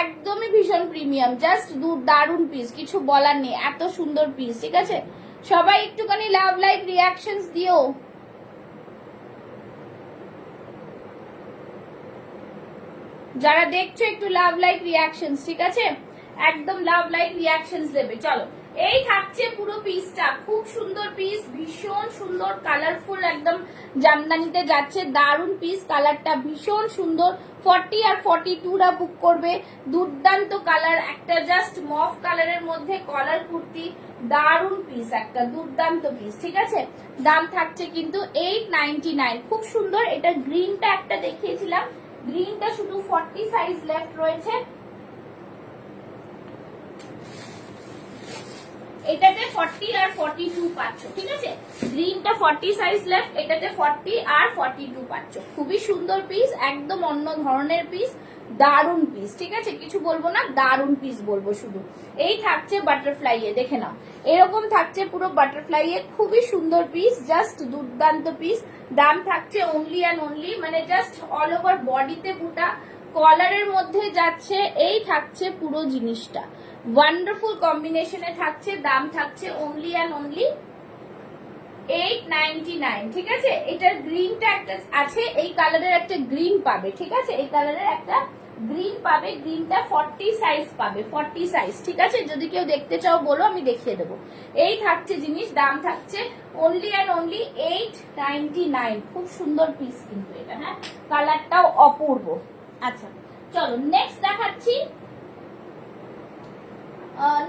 A: একদমই ভীষণ প্রিমিয়াম, জাস্ট দারুন পিস, কিছু বলার নেই, এত সুন্দর পিস, ঠিক আছে। সবাই একটুখানি লাভ লাইক রিয়াকশনস দিও। যারা দেখছো একটু লাভ লাইক রিয়াকশনস, ঠিক আছে। একদম লাভ লাইক রিয়াকশনস দেবে। চলো, এই থাকছে পুরো পিসটা, খুব সুন্দর পিস, ভীষণ সুন্দর কালারফুল, একদম জামদানিতে যাচ্ছে, দারুন পিস। কালারটা ভীষণ সুন্দর। 40 আর 42 রা বুক করবে, দুর্দান্ত কালার, একটা জাস্ট মফ কালারের মধ্যে কলার কুর্তি, দারুন পিস, একটা দুর্দান্ত পিস, ঠিক আছে। দাম থাকছে কিন্তু 899, খুব সুন্দর। এটা গ্রিনটা একটা দেখিয়েছিলাম, গ্রিনটা শুধু 40 সাইজ লেফট রয়েছে। এটাতে 40 আর 42 পাচ্ছ, ঠিক আছে। গ্রিনটা 40 সাইজ লেফট, এটাতে 40 আর 42 পাচ্ছ। খুবই সুন্দর পিস, একদম অন্য ধরনের পিস, দারুন পিস, ঠিক আছে। কিছু বলবো না, দারুন পিস বলবো শুধু। এই থাকছে বাটারফ্লাই এ, দেখে নাও, এরকম থাকছে পুরো বাটারফ্লাই এ, খুবই সুন্দর পিস, জাস্ট দুর্দান্ত পিস। দাম থাকছে অনলি অ্যান্ড অনলি, মানে জাস্ট অল ওভার বডিতে বুটা, কলারের মধ্যে যাচ্ছে, এই থাকছে পুরো জিনিসটা, ওয়ান্ডারফুল কম্বিনেশনে থাকছে। দাম থাকছে অনলি অ্যান্ড অনলি 899, ঠিক আছে। এটার গ্রিনটা একটা আছে, এই কালারের একটা গ্রিন পাবে, ঠিক আছে। এই কালারের একটা গ্রিন পাবে, গ্রিনটা 40 সাইজ পাবে, 40 সাইজ, ঠিক আছে। যদি কেউ দেখতে চাও বলো, আমি দেখিয়ে দেবো। এই থাকছে জিনিস, দাম থাকছে অনলি অ্যান্ড অনলি 899। খুব সুন্দর পিস কিন্তু এটা, হ্যাঁ, কালারটাও অপূর্ব। আচ্ছা চলো নেক্সট দেখাচ্ছি।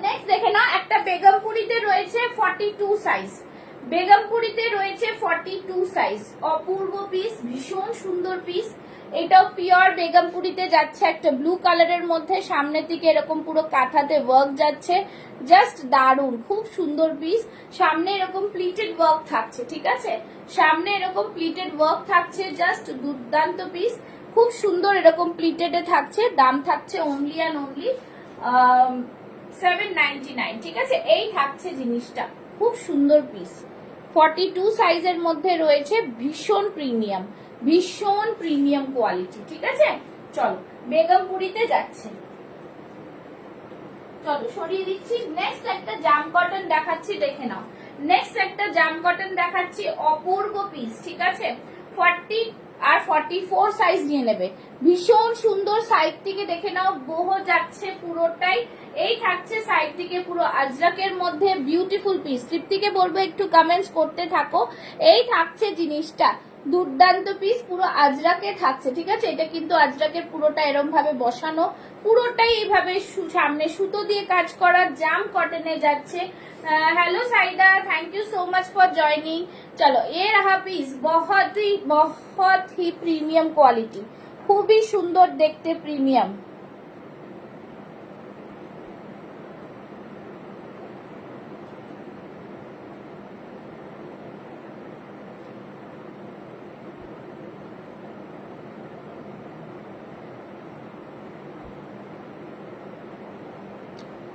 A: নেক্সট দেখে না, একটা বেগমপুরিতে রয়েছে 42 সাইজ, বেগমপুরিতে রয়েছে 42 সাইজ, অপূর্ব পিস, ভীষণ সুন্দর পিস। এটাও পিওর বেগমপুরিতে যাচ্ছে, একটা ব্লু কালারের মধ্যে, সামনের দিকে এরকম পুরো কাঁথাতে ওয়ার্ক যাচ্ছে, জাস্ট দারুন, খুব সুন্দর পিস। সামনে এরকম প্লিটেড ওয়ার্ক থাকছে, ঠিক আছে। সামনে এরকম প্লিটেড ওয়ার্ক থাকছে, জাস্ট দুর্দান্ত পিস, খুব সুন্দর, এরকম প্লিটেডে থাকছে। দাম থাকছে অনলি অ্যান্ড অনলি 799, ঠিক আছে। এই থাকছে জিনিসটা, খুব সুন্দর পিস, 42 সাইজের মধ্যে রয়েছে, ভীষণ প্রিমিয়াম, ভীষণ প্রিমিয়াম কোয়ালিটি, ঠিক আছে। চলো বেগমপুরিতে যাচ্ছে, চলো সরিয়ে দিচ্ছি। নেক্সট একটা জাম কটন দেখাচ্ছি, দেখে নাও। নেক্সট একটা জাম কটন দেখাচ্ছি, অপূর্ব পিস, ঠিক আছে। 40 আর 44 সাইজ নিয়ে নেবে। ভীষণ সুন্দর, সাইড থেকে দেখে নাও বহ যাচ্ছে পুরোটাই। এই থাকছে সাইড থেকে পুরো আজরাকের মধ্যে বিউটিফুল পিস। তৃপ্তিকে বলবো একটু কমেন্টস করতে থাকো। এই থাকছে জিনিসটা, দুর্দান্ত পিস, পুরো আজরাকে থাকছে, ঠিক আছে। এটা কিন্তু আজরাকের পুরোটা এরম ভাবে বসানো, পুরোটাই এইভাবে সামনে সুতো দিয়ে কাজ করা, জাম কটনে যাচ্ছে। Hello Saida, thank you so much for joining. चलो ये रहा पीस, बहुत ही प्रीमियम क्वालिटी, খুবই সুন্দর দেখতে, প্রিমিয়াম।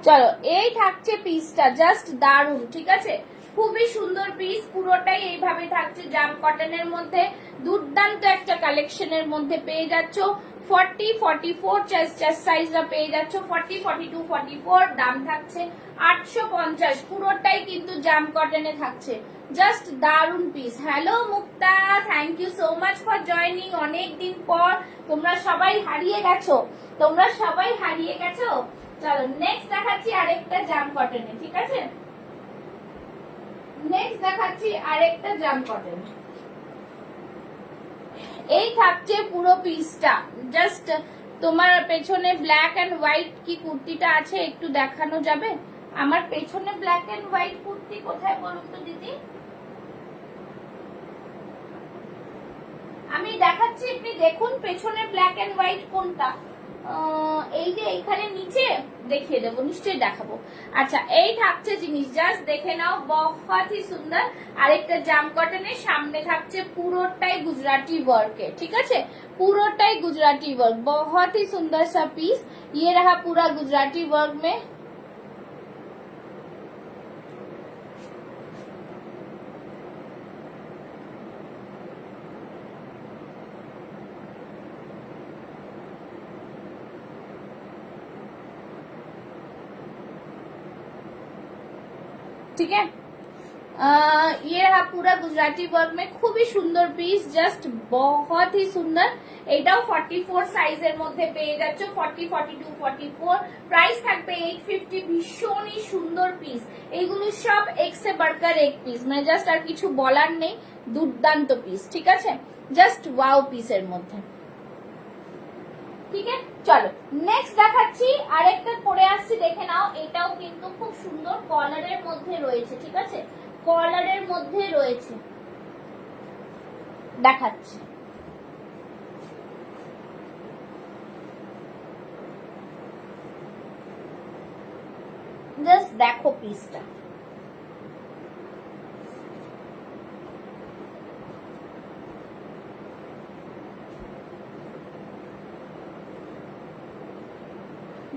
A: চলো এই থাকছে পিসটা, জাস্ট দারুন, ঠিক আছে, খুবই সুন্দর পিস, পুরোটাই এইভাবে থাকছে জাম কটনের মধ্যে। দুর্দান্ত একটা কালেকশনের মধ্যে পেয়ে যাচ্ছ। 40, 44 চেস্ট সাইজটা পেয়ে যাচ্ছ। 40, 42, 44 দাম থাকছে 850। পুরোটাই কিন্তু জাম কটনে থাকছে, জাস্ট দারুন piece. Hello Mukta, thank you so much for joining. অনেকদিন পর, তোমরা সবাই হারিয়ে গেছো, তোমরা সবাই হারিয়ে গেছো। চলো নেক্সট দেখাচ্ছি আরেকটা জাম কটনে, ঠিক আছে, নেক্সট দেখাচ্ছি আরেকটা জাম কটন। এই থাকছে পুরো পিসটা, জাস্ট তোমার পেছনে ব্ল্যাক এন্ড হোয়াইট কি কুর্তিটা আছে একটু দেখানো যাবে? আমার পেছনে ব্ল্যাক এন্ড হোয়াইট কুর্তি কোথায় বলুন তো দিদি, আমি দেখাচ্ছি, আপনি দেখুন পেছনে ব্ল্যাক এন্ড হোয়াইট কোনটা। এই যে এইখানে নিচে দেখিয়ে দেবো, নিশ্চয়ই দেখাবো। আচ্ছা এই থাকছে জিনিস, জাস্ট দেখে নাও, বহুত হি সুন্দর। আরেকটা জাম কটনের সামনে থাকছে পুরোটাই গুজরাটি ওয়ার্কে, ঠিক আছে, পুরোটাই গুজরাটি ওয়ার্ক, बहुत ही सुंदर सा पीस। ये रहा पूरा गुजराती वर्क में। ठीक है, ये रहा पूरा गुजराती वर्क में, খুবই সুন্দর পিস, জাস্ট बहुत ही সুন্দর। এটাও 44 সাইজের মধ্যে পেয়ে যাচ্ছ, 40, 42, 44, প্রাইস থাকবে 850। ভীষণই সুন্দর পিস, এইগুলো সব এক্সে বাড়কার এক পিস, মানে জাস্ট আর কিছু বলার নেই, দুর্দান্ত পিস, ঠিক আছে, জাস্ট ওয়াও পিসের মধ্যে। ঠিক আছে, চলো নেক্সট দেখাচ্ছি আরেকটা পরে আসছি, দেখে নাও, এটাও কিন্তু খুব সুন্দর কলারের মধ্যে রয়েছে, ঠিক আছে, কলারের মধ্যে রয়েছে, দেখাচ্ছি। জাস্ট দেখো পিসটা,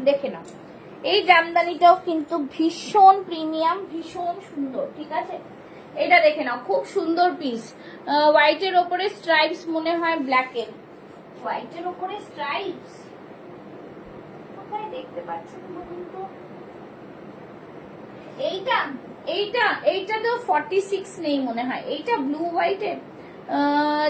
A: দেখে নাও। এই জামদানিটাও কিন্তু ভীষণ প্রিমিয়াম, ভীষণ সুন্দর, ঠিক আছে, এটা দেখে নাও, খুব সুন্দর পিস। হোয়াইটের ওপরে স্ট্রাইপস, মনে হয় ব্ল্যাকের, হোয়াইটের ওপরে স্ট্রাইপস কোথায় দেখতে পাচ্ছেন বলুন তো? এইটা এইটা এইটা তো 46 নেই মনে হয়, এইটা ব্লু হোয়াইটের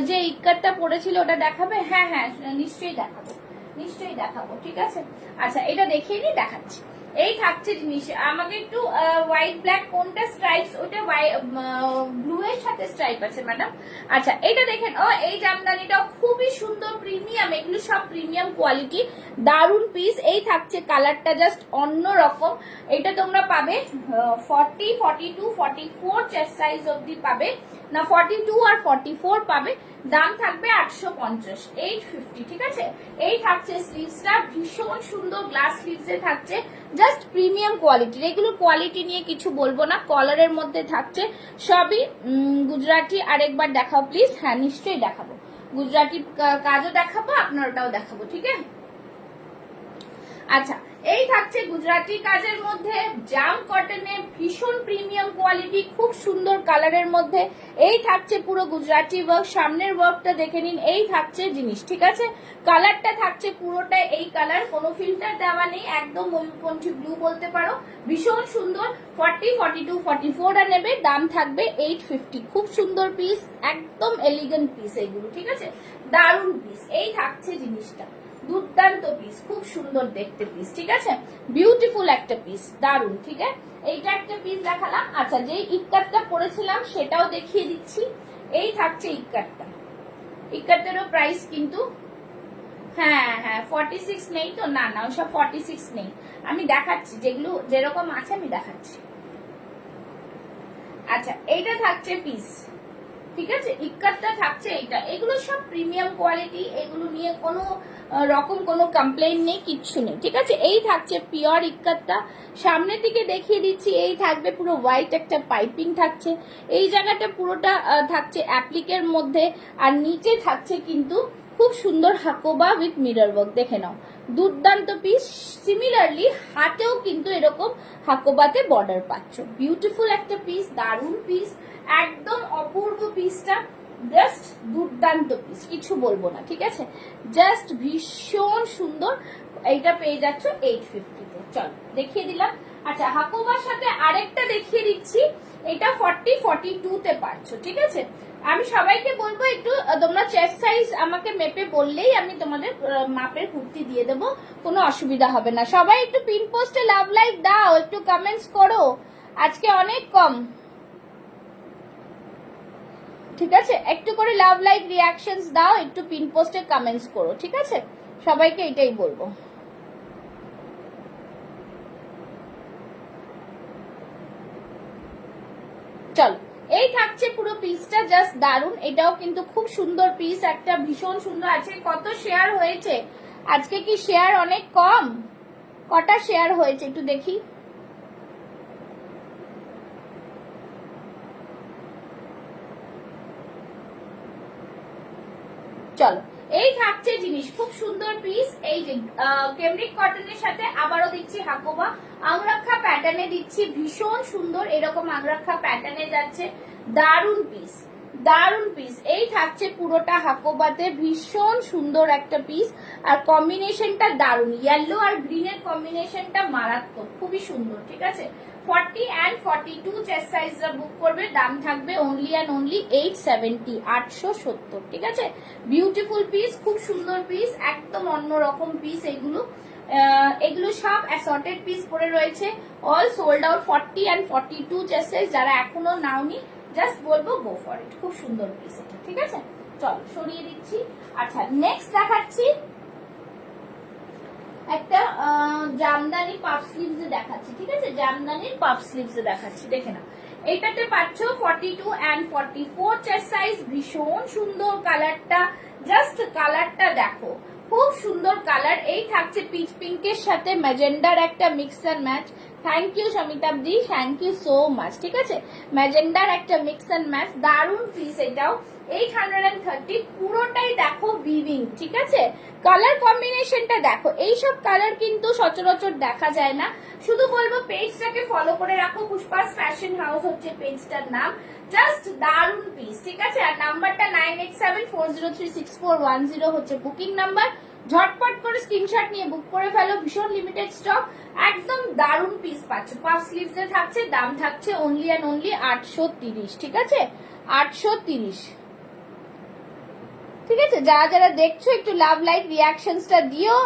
A: যে ইকারটা পড়েছিল ওটা দেখাবে? হ্যাঁ হ্যাঁ নিশ্চয়ই দেখাবো, নিশ্চয়ই দেখাবো, ঠিক আছে। আচ্ছা এটা দেখিয়ে নিই, দেখাচ্ছি। এই থাকছে জিনিস, আমাকে একটু হোয়াইট ব্ল্যাক কোনটা স্ট্রাইপস, ওটা ব্লু এর সাথে স্ট্রাইপ আছে ম্যাডাম। আচ্ছা এটা দেখেন, এই জামদানিটাও খুবই সুন্দর, প্রিমিয়াম, এগুলো সব প্রিমিয়াম কোয়ালিটি, দারুন পিস। এই থাকছে কালারটা জাস্ট অন্য রকম। এটা তোমরা পাবে 40, 42, 44 চেস্ট সাইজ অবধি পাবে, না 42 আর 44 পাবে। দাম থাকবে 850, 850, ঠিক আছে। এই থাকছে স্লিভসটা, ভীষণ সুন্দর গ্লাস স্লিভসে থাকছে, জাস্ট প্রিমিয়াম কোয়ালিটির, এগুলো কোয়ালিটি নিয়ে কিছু বলবো না, কলারের মধ্যে থাকছে সবই গুজরাটি। আরেকবার দেখাও প্লিজ। হ্যাঁ নিশ্চয়ই দেখাবো, গুজরাটি কাজও দেখাবো, আপনার ওটাও দেখাবো, ঠিক আছে। আচ্ছা এই থাকছে গুজরাটি কাজের মধ্যে জাম কটনে, ভীষণ প্রিমিয়াম কোয়ালিটি, খুব সুন্দর কালারের মধ্যে। এই থাকছে পুরো গুজরাটি ওয়ার্ক, সামনের ওয়ার্কটা দেখে নিন। এই থাকছে জিনিস, ঠিক আছে। কালারটা থাকছে পুরোটা এই কালার, কোনো ফিল্টার দেওয়া নেই, একদম ময়ূরকণ্ঠী ব্লু বলতে পারো, ভীষণ সুন্দর। 40, 42, 44 আর নেবে, দাম থাকবে 850। খুব সুন্দর পিস, একদম এলিগেন্ট পিস এগুলো, ঠিক আছে, দারুণ পিস। এই থাকছে জিনিসটা, দুর্দান্ত পিস, খুব সুন্দর দেখতে পিস, ঠিক আছে, বিউটিফুল একটা পিস, দারুণ, ঠিক আছে। এইটা একটা পিস দেখালাম। আচ্ছা, যে ইক্কাতটা পরেছিলাম সেটাও দেখিয়ে দিচ্ছি। এই থাকছে ইক্কাতটা, ইক্কাতেরও প্রাইস কিন্তু হ্যাঁ হ্যাঁ 46 নেই তো, না না ওসব 46 নেই, আমি দেখাচ্ছি যেগুলো যেরকম আছে আমি দেখাচ্ছি। আচ্ছা, এইটা থাকছে পিস, ঠিক আছে, ইক্কাতটা থাকছে এইটা। এগুলো সব প্রিমিয়াম কোয়ালিটি, এগুলো নিয়ে কোনো রকম কোনো কমপ্লেইন নেই, কিচ্ছু নেই, ঠিক আছে। এই থাকছে পিওর ইক্কাতটা, সামনের দিকে দেখিয়ে দিচ্ছি। এই থাকবে পুরো হোয়াইট একটা পাইপিং থাকছে, এই জায়গাটা পুরোটা থাকছে অ্যাপ্লিকের মধ্যে, আর নিচে থাকছে কিন্তু খুব সুন্দর হাকোবা উইথ মিরর ওয়ার্ক, দেখে নাও, দুর্দান্ত পিস। সিমিলারলি হাতেও কিন্তু এরকম হাকোবাতে বর্ডার পাচ্ছ, বিউটিফুল একটা পিস, দারুণ পিস, একদম অপূর্ব পিসটা, জাস্ট দুর্দান্ত পিস, কিছু বলবো না, ঠিক আছে, জাস্ট ভীষণ সুন্দর। এইটা পেয়ে যাচ্ছ 850-তে। চল দেখিয়ে দিলাম। আচ্ছা, হাকোবার সাথে আরেকটা দেখিয়ে দিচ্ছি, এটা 40, 42-তে পাচ্ছ, ঠিক আছে। আমি সবাইকে বলবো একটু তোমরা চেস্ট সাইজ আমাকে মেপে বললেই আমি তোমাদের মাপের কুর্তি দিয়ে দেবো, কোনো অসুবিধা হবে না। সবাই একটু পিন পোস্টে লাভ লাইক দাও, একটু কমেন্টস করো, আজকে অনেক কম, ঠিক আছে, একটু করে লাভ লাইক রিয়াকশনস দাও, একটু পিন পোস্টে কমেন্টস করো, ঠিক আছে, সবাইকে এটাই বলবো। চল, এই থাকছে পুরো পিসটা, জাস্ট দারুন, এটাও কিন্তু খুব সুন্দর পিস একটা, ভীষণ সুন্দর আছে। কত শেয়ার হয়েছে আজকে? কি শেয়ার অনেক কম? কটা শেয়ার হয়েছে একটু দেখি। চলো, এই থাকছে জিনিস, খুব সুন্দর পিস। এই যে কেমব্রিক কটনের সাথে আবারও দিচ্ছি হাকোবা, আংরাক্ষা প্যাটার্নে দিচ্ছি, ভীষণ সুন্দর এরকম আংরাক্ষা প্যাটার্নে যাচ্ছে, দারুন পিস, দারুন পিস। এই থাকছে পুরোটা হাকোবাতে, ভীষণ সুন্দর একটা পিস, আর কম্বিনেশনটা দারুন, ইয়েলো আর গ্রিনের কম্বিনেশনটা মারাত্মক, খুবই সুন্দর, ঠিক আছে। 40 and 42 চেস্ট সাইজরা বুক করবে, দাম থাকবে অনলি অ্যান্ড অনলি 870, 870, ঠিক আছে। বিউটিফুল পিস, খুব সুন্দর পিস, একদম অন্যরকম পিস এগুলো। এগুলো সব অ্যাসর্টেড পিস পরে রয়েছে, all sold out 40 and 42 chest size. যারা এখনো নাওনি জাস্ট বলবো গো ফর ইট, খুব সুন্দর পিস এটা, ঠিক আছে। চলো সরিয়ে দিচ্ছি। আচ্ছা, নেক্সট দেখাচ্ছি একটা জামদানি পাফ স্লিভস দেখাচ্ছি, ঠিক আছে, জামদানির পাফ স্লিভস দেখাচ্ছি, দেখে না। এইটাতে পাচ্ছ 42 and 44 চেস্ট সাইজ, ভীষণ সুন্দর কালারটা, জাস্ট কালারটা দেখো, খুব সুন্দর কালার। এই থাকছে পিচ পিঙ্কের সাথে ম্যাজেন্ডার একটা mix and match. Thank you Samitabh দি, থ্যাংক ইউ সো মাচ, ঠিক আছে। ম্যাজেন্ডার একটা মিক্স অ্যান্ড ম্যাচ, দারুন পিস এটাও। 830, পুরোটাই দেখো উইভিং, ঠিক আছে। কালার কম্বিনেশনটা দেখো, এইসব কালার কিন্তু সচরাচর দেখা যায় না। শুধু বলবো পেজটাকে ফলো করে রাখো, পুষ্পাস ফ্যাশন হাউস হচ্ছে পেজটার নাম, জাস্ট দারুন পিস, ঠিক আছে। আর নাম্বারটা 9874036410 হচ্ছে বুকিং নাম্বার, ঝটপট করে স্ক্রিনশট নিয়ে বুক করে ফেলো, ভীষণ লিমিটেড স্টক, একদম দারুন পিস পাচ্ছ। পাফ স্লিভস এ থাকছে, দাম থাকছে অনলি অ্যান্ড অনলি 830, ঠিক আছে, 830, ঠিক আছে। যারা যারা দেখছো একটু লাভ লাইক রিয়াকশনসটা দিও,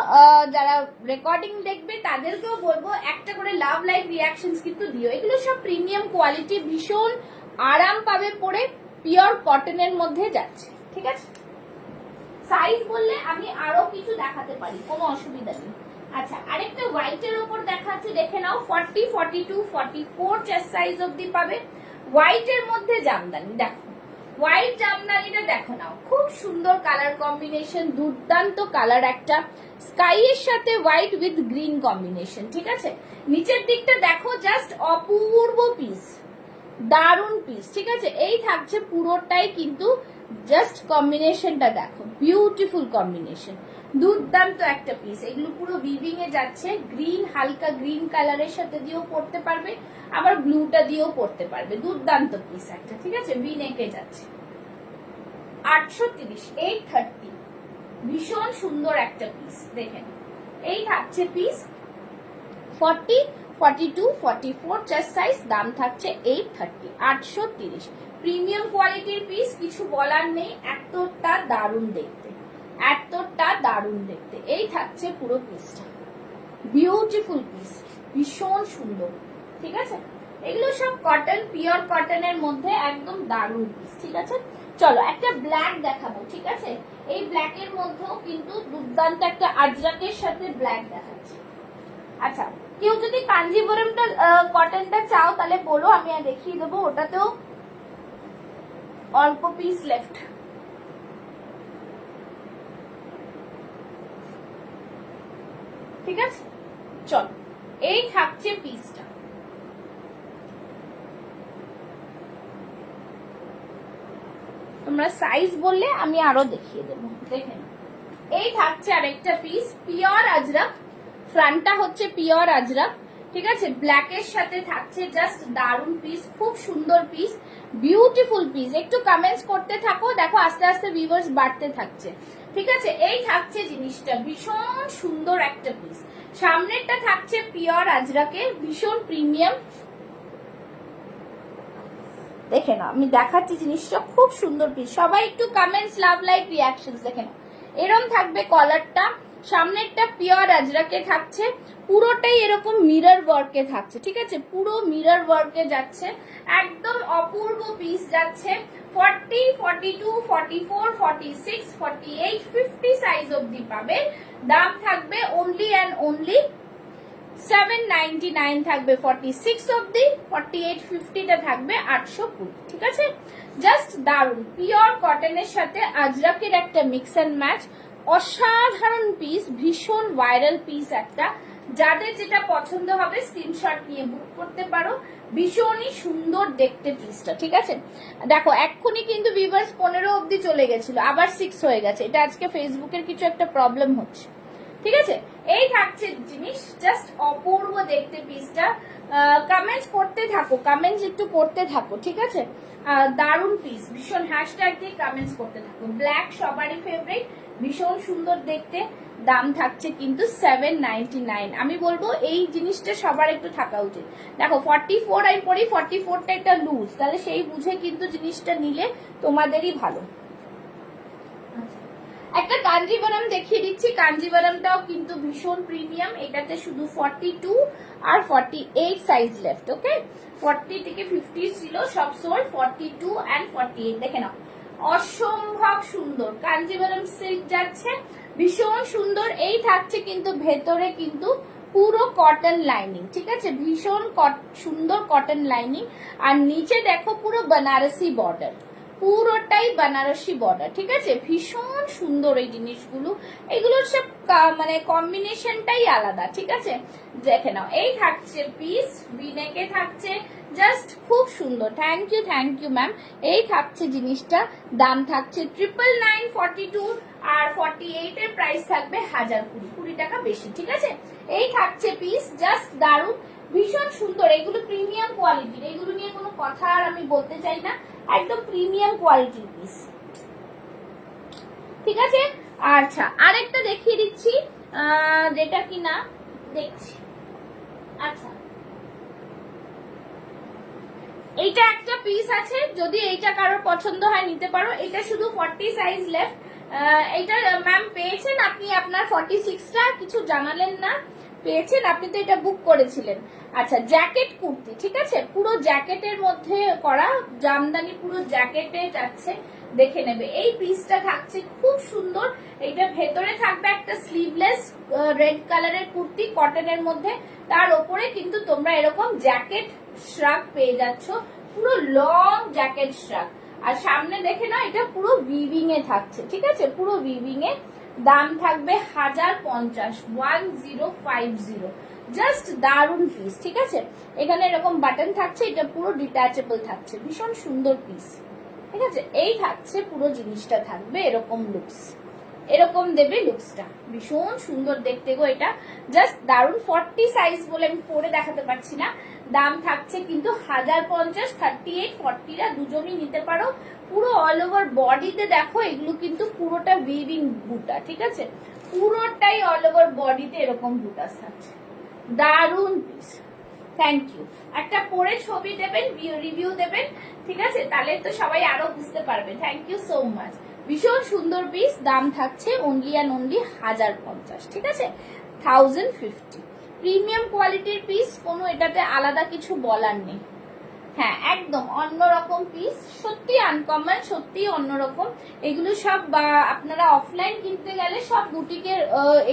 A: যারা রেকর্ডিং দেখবে তাদেরকেও বলবো একটা করে লাভ লাইক রিয়াকশনস কিন্তু দিও। এগুলো সব প্রিমিয়াম কোয়ালিটি, ভীষণ আরাম পাবে পরে, পিওর কটনের মধ্যে যাচ্ছে, ঠিক আছে। সাইজ বললে আমি আরো কিছু দেখাতে পারি, কোনো অসুবিধা নেই। আচ্ছা, আরেকটা হোয়াইটের উপর দেখাচ্ছি, দেখে নাও। 40, 42, 44 চেস্ট সাইজ অব্দি পাবে, হোয়াইটের মধ্যে জামদানি, দেখো হোয়াইট জামদানিটা দেখো নাও, খুব সুন্দর কালার কম্বিনেশন, দুর্দান্ত কালার একটা, স্কাই এর সাথে হোয়াইট উইথ গ্রিন কম্বিনেশন, ঠিক আছে। নিচের দিকটা দেখো, জাস্ট অপূর্ব পিস, দারুন পিস, ঠিক আছে। এই থাকছে পুরোটাই কিন্তু জাস্ট কম্বিনেশনটা দেখো, বিউটিফুল কম্বিনেশন, দুর্দান্ত একটা পিস। এগুলো পুরো উইভিং এ যাচ্ছে, গ্রিন, হালকা গ্রিন কালারের সাথে দিয়েও পরতে পারবে, আবার ব্লুটা দিয়েও পরতে পারবে, দুর্দান্ত পিস একটা, ঠিক আছে। ভি নেকে যাচ্ছে, 830, 830, ভীষণ সুন্দর একটা পিস। দেখেন এই থাকছে পিস 40, 42, 44 জাস্ট সাইজ, দাম থাকছে 830, 830। প্রিমিয়াম কোয়ালিটির পিস, কিছু বলার নেই, এতটা দারুণ দেখতে, এতটা দারুণ দেখতে। এই থাকছে পুরো পিসটা, বিউটিফুল পিস, ভীষণ সুন্দর, ঠিক আছে। এগুলো সব কটন, পিওর কটনের মধ্যে একদম দারুণ পিস, ঠিক আছে। চলো একটা ব্ল্যাক দেখাবো, ঠিক আছে। এই ব্ল্যাকের মধ্যেও কিন্তু দুর্দান্ত একটা আজরাকের সাথে ব্ল্যাক দেখাচ্ছে। আচ্ছা, কেউ যদি কাঞ্জিবরমটা কটনটা চাও তাহলে বলো, আমি আর দেখিয়ে দেবো। ওটাতেও অল্প পিস লেফট, ঠিক আছে। চলো এই থাকছে পিসটা, তোমরা সাইজ বললে আমি আরো দেখিয়ে দেবো। দেখেন এই থাকছে আরেকটা পিস, পিওর আজরাক, ফ্রন্টটা হচ্ছে পিওর আজরাক, ঠিক আছে। ব্ল্যাকের সাথে থাকছে, জাস্ট দারুন পিস, খুব সুন্দর পিস, বিউটিফুল পিস। একটু কমেন্টস করতে থাকো, দেখো আস্তে আস্তে ভিউয়ার্স বাড়তে থাকছে, ঠিক আছে। এই থাকছে জিনিসটা, ভীষণ সুন্দর একটা পিস। সামনেরটা থাকছে পিওর আজরাকের, ভীষণ প্রিমিয়াম। দেখে না, আমি দেখাচ্ছি জিনিসটা, খুব সুন্দর পিস। সবাই একটু কমেন্টস, লাভ, লাইক, রিয়াকশনস। দেখে না, এরকম থাকবে কলারটা, সামনেরটা পিওর আজরাকে থাকছে, পুরোটাই এরকম মিরর ওয়ার্কে থাকছে, ঠিক আছে। পুরো মিরর ওয়ার্কে যাচ্ছে, একদম অপূর্ব পিস যাচ্ছে। 40, 42, 44, 46, 48, 50 সাইজ অবধি পাবে। দাম থাকবে অনলি অ্যান্ড অনলি 799 থাকবে 46 অবধি, 48, 50টা থাকবে 820, ঠিক আছে। জাস্ট দারুন, পিওর কটনের সাথে আজরাকের একটা মিক্স অ্যান্ড ম্যাচ, অসাধারণ পিস, ভীষণ ভাইরাল পিস একটা। যাদের যেটা পছন্দ হবে স্ক্রিনশট নিয়ে বুক করতে পারো, ভীষণই সুন্দর দেখতে পিসটা, ঠিক আছে। দেখো এক্ষুনি কিন্তু ভিউয়ার্স 15 অবধি চলে গেছিল, আবার 6 হয়ে গেছে, এটা আজকে ফেসবুকের কিছু একটা প্রবলেম হচ্ছে, ঠিক আছে। এই থাকছে জিনিস, জাস্ট অপূর্ব দেখতে পিসটা। কমেন্টস করতে থাকো, কমেন্টস একটু করতে থাকো, ঠিক আছে। দারুন পিস, ভীষণ হ্যাশট্যাগ দিয়ে কমেন্টস করতে থাকো। ব্ল্যাক সবারই ফেভারিট, ভীষণ সুন্দর দেখতে। দাম থাকছে কিন্তু 799। আমি বলবো এই জিনিসটা সবার একটু থাকা উচিত। দেখো 44 আমি পড়ি, 44টা একটা লুজ, তাহলে সেই বুঝে কিন্তু জিনিসটা নিলে তোমাদেরই ভালো। একটা কাঞ্জিভারাম দেখিয়ে দিচ্ছি, কাঞ্জিভারামটাও কিন্তু ভীষণ প্রিমিয়াম। এটাতে শুধু 42 আর 48 সাইজ লেফট, ওকে। 40 থেকে 50 ছিল, সব সোল্ড, 42 এন্ড 48। দেখে নাও, অসম্ভব সুন্দর কাঞ্জিভারাম সিল্ক যাচ্ছে, ভীষণ সুন্দর। এই থাকছে কিন্তু ভেতরে কিন্তু পুরো কটন লাইনিং, ঠিক আছে, ভীষণ সুন্দর কটন লাইনিং। আর নিচে দেখো পুরো বেনারসি বর্ডার, পুরোটাই বেনারসি বর্ডার, ঠিক আছে। ভীষণ সুন্দর এই জিনিসগুলো, এগুলোর সব মানে কম্বিনেশনটাই আলাদা, ঠিক আছে। দেখে নাও, এই থাকছে পিস, বিনেকে থাকছে, জাস্ট খুব সুন্দর। Thank you ma'am. এই থাকছে জিনিসটা, দাম থাকছে 999, 42 আর 48 এর প্রাইস থাকবে 1020, 20 টাকা বেশি, ঠিক আছে। এই থাকছে পিস, জাস্ট দারুণ, ভীষণ সুন্দর। এগুলো প্রিমিয়াম কোয়ালিটির, এগুলো নিয়ে কোনো কথা আর আমি বলতে চাই না, একদম প্রিমিয়াম কোয়ালিটির পিস, ঠিক আছে। আচ্ছা আরেকটা দেখিয়ে দিচ্ছি, যেটা কি না দেখছি। আচ্ছা এইটা একটা পিস আছে, যদি এইটা কারোর পছন্দ হয় নিতে পারো। এটা শুধু 40 সাইজ লেফট। এইটা ম্যাম পেয়েছেন আপনি, আপনার 46টা কিছু জানালেন না, পেয়েছেন আপনি তো, এটা বুক করেছিলেন। আচ্ছা জ্যাকেট কুর্তি, ঠিক আছে, পুরো জ্যাকেটের মধ্যে করা, জামদানি পুরো জ্যাকেটে যাচ্ছে, দেখে নেবে। এই পিসটা থাকছে খুব সুন্দর। এইটা ভেতরে থাকবে একটা স্লিভলেস রেড কালারের কুর্তি কটনের মধ্যে, তার উপরে কিন্তু তোমরা এরকম জ্যাকেট শ্রাগ পেয়ে যাচ্ছ, পুরো লং জ্যাকেট শ্রাগ। আর সামনে দেখে না, এটা পুরো উইভিং এ থাকছে, ঠিক আছে, পুরো উইভিং এ। দাম থাকবে 1050, 1050, জাস্ট দারুন পিস, ঠিক আছে। এখানে এরকম বাটন থাকছে, এটা পুরো ডিটাচেবল থাকছে, ভীষণ সুন্দর পিস, ঠিক আছে, এই থাকছে পুরো জিনিসটা থাকবে এরকম লুকস, এরকম দেবে লুকসটা, ভীষণ সুন্দর দেখতে গো। এটা জাস্ট দারুন। 40 সাইজ বলে আমি পরে দেখাতে পারছি না। দাম থাকছে কিন্তু 1050, 38, 40রা দুজনই নিতে পারো। পুরো অল ওভার বডিতে দেখো এগুলো কিন্তু পুরোটা উইভিং বুটা, ঠিক আছে, পুরোটাই অল ওভার বডিতে এরকম বুটা থাকছে, দারুন পিস। Thank you. একটা পরে ছবি দেবেন, রিভিউ দেবেন, ঠিক আছে, তাহলে তো সবাই আরো বুঝতে পারবে। Thank you so much. ভীষণ সুন্দর পিস। দাম থাকছে অনলি অ্যান্ড অনলি 1050, ঠিক আছে, 1050। প্রিমিয়াম কোয়ালিটির পিস, কোনো এটাতে আলাদা কিছু বলার নেই। হ্যাঁ, একদম অন্যরকম পিস, সত্যি আনকমন, সত্যি অন্যরকম। এগুলো সব আপনারা অফলাইন কিনতে গেলে সব বুটিকের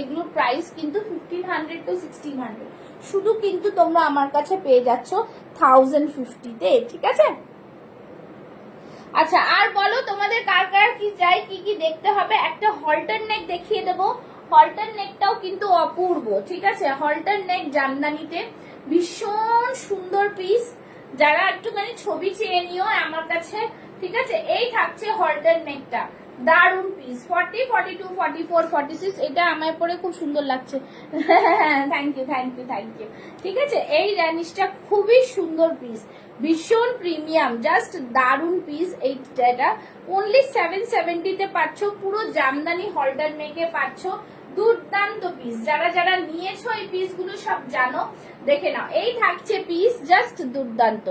A: এগুলোর প্রাইস কিন্তু 1500 to 1600, শুধু কিন্তু তোমরা আমার কাছে পেয়ে যাচ্ছ 1050-তে, ঠিক আছে। আচ্ছা, আর বলো তোমাদের কার কার কি চাই, কি কি দেখতে হবে। একটা হল্টার নেক দেখিয়ে দেবো। হল্টার নেকটাও কিন্তু অপূর্ব, ঠিক আছে, হল্টার নেক জামদানিতে ভীষণ সুন্দর পিস। যারা একটুখানি ছবি চেয়ে নিও আমার কাছে, ঠিক আছে। এই থাকছে হল্টার নেকটা, দারুন পিস। 40, 42, 44, 46, এটা আমার পরে খুব সুন্দর লাগছে। Thank you, thank you, thank you, ঠিক আছে। এই র্যানিশটা খুবই সুন্দর পিস, ভীষণ প্রিমিয়াম, জাস্ট দারুন পিস। এইটা অনলি 770-তে পাচ্ছ, পুরো জামদানি হল্টার নেকে পাচ্ছ, দুর্দান্ত পিস। যারা যারা নিয়েছো এই পিসগুলো সব জানো, দেখে নাও। এই থাকছে পিস, জাস্ট দুর্দান্ত।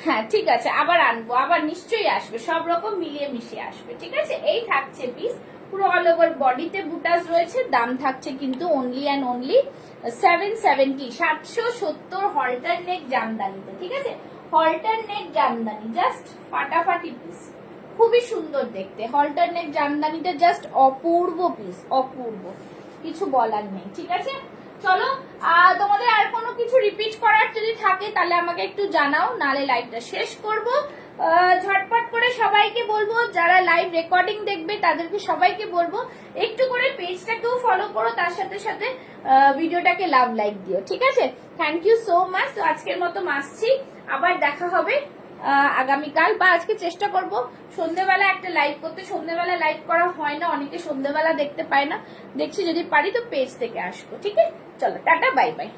A: হ্যাঁ, ঠিক আছে, আবার আনবো, আবার নিশ্চয়ই আসবে, সব রকম মিলিয়ে মিশিয়ে আসবে, ঠিক আছে। এই থাকছে পিস, পুরো অল ওভার বডিতে বুটাস রয়েছে। দাম থাকছে কিন্তু অনলি অ্যান্ড অনলি 770, 770 হল্টার নেক জামদানিতে, ঠিক আছে। হল্টার নেক জামদানি, জাস্ট ফাটাফাটি পিস, খুবই সুন্দর দেখতে। হল্টার নেক জামদানিটা জাস্ট অপূর্ব পিস, অপূর্ব, কিছু বলার নেই, ঠিক আছে। চলো, তোমাদের আর কোনো কিছু রিপিট করার যদি থাকে তাহলে আমাকে একটু জানাও, নালে লাইভটা শেষ করব। ঝটপট করে সবাইকে বলবো, যারা লাইভ রেকর্ডিং দেখবে তাদেরকে সবাইকে বলবো একটু করে পেজটাকেও ফলো করো, তার সাথে সাথে ভিডিওটাকে লাভ লাইক দিও, ঠিক আছে। Thank you so much. তো আজকের মতো আসছি, আবার দেখা হবে আগামীকাল, বা আজকে চেষ্টা করব সন্ধ্যেবেলা একটা লাইভ করতে। সন্ধ্যেবেলা লাইভ করা হয় না, অনেকে সন্ধ্যেবেলা দেখতে পায় না, দেখছি যদি পারি তো পেজ থেকে আসবো, ঠিক আছে। চলো, টাটা, বাই বাই।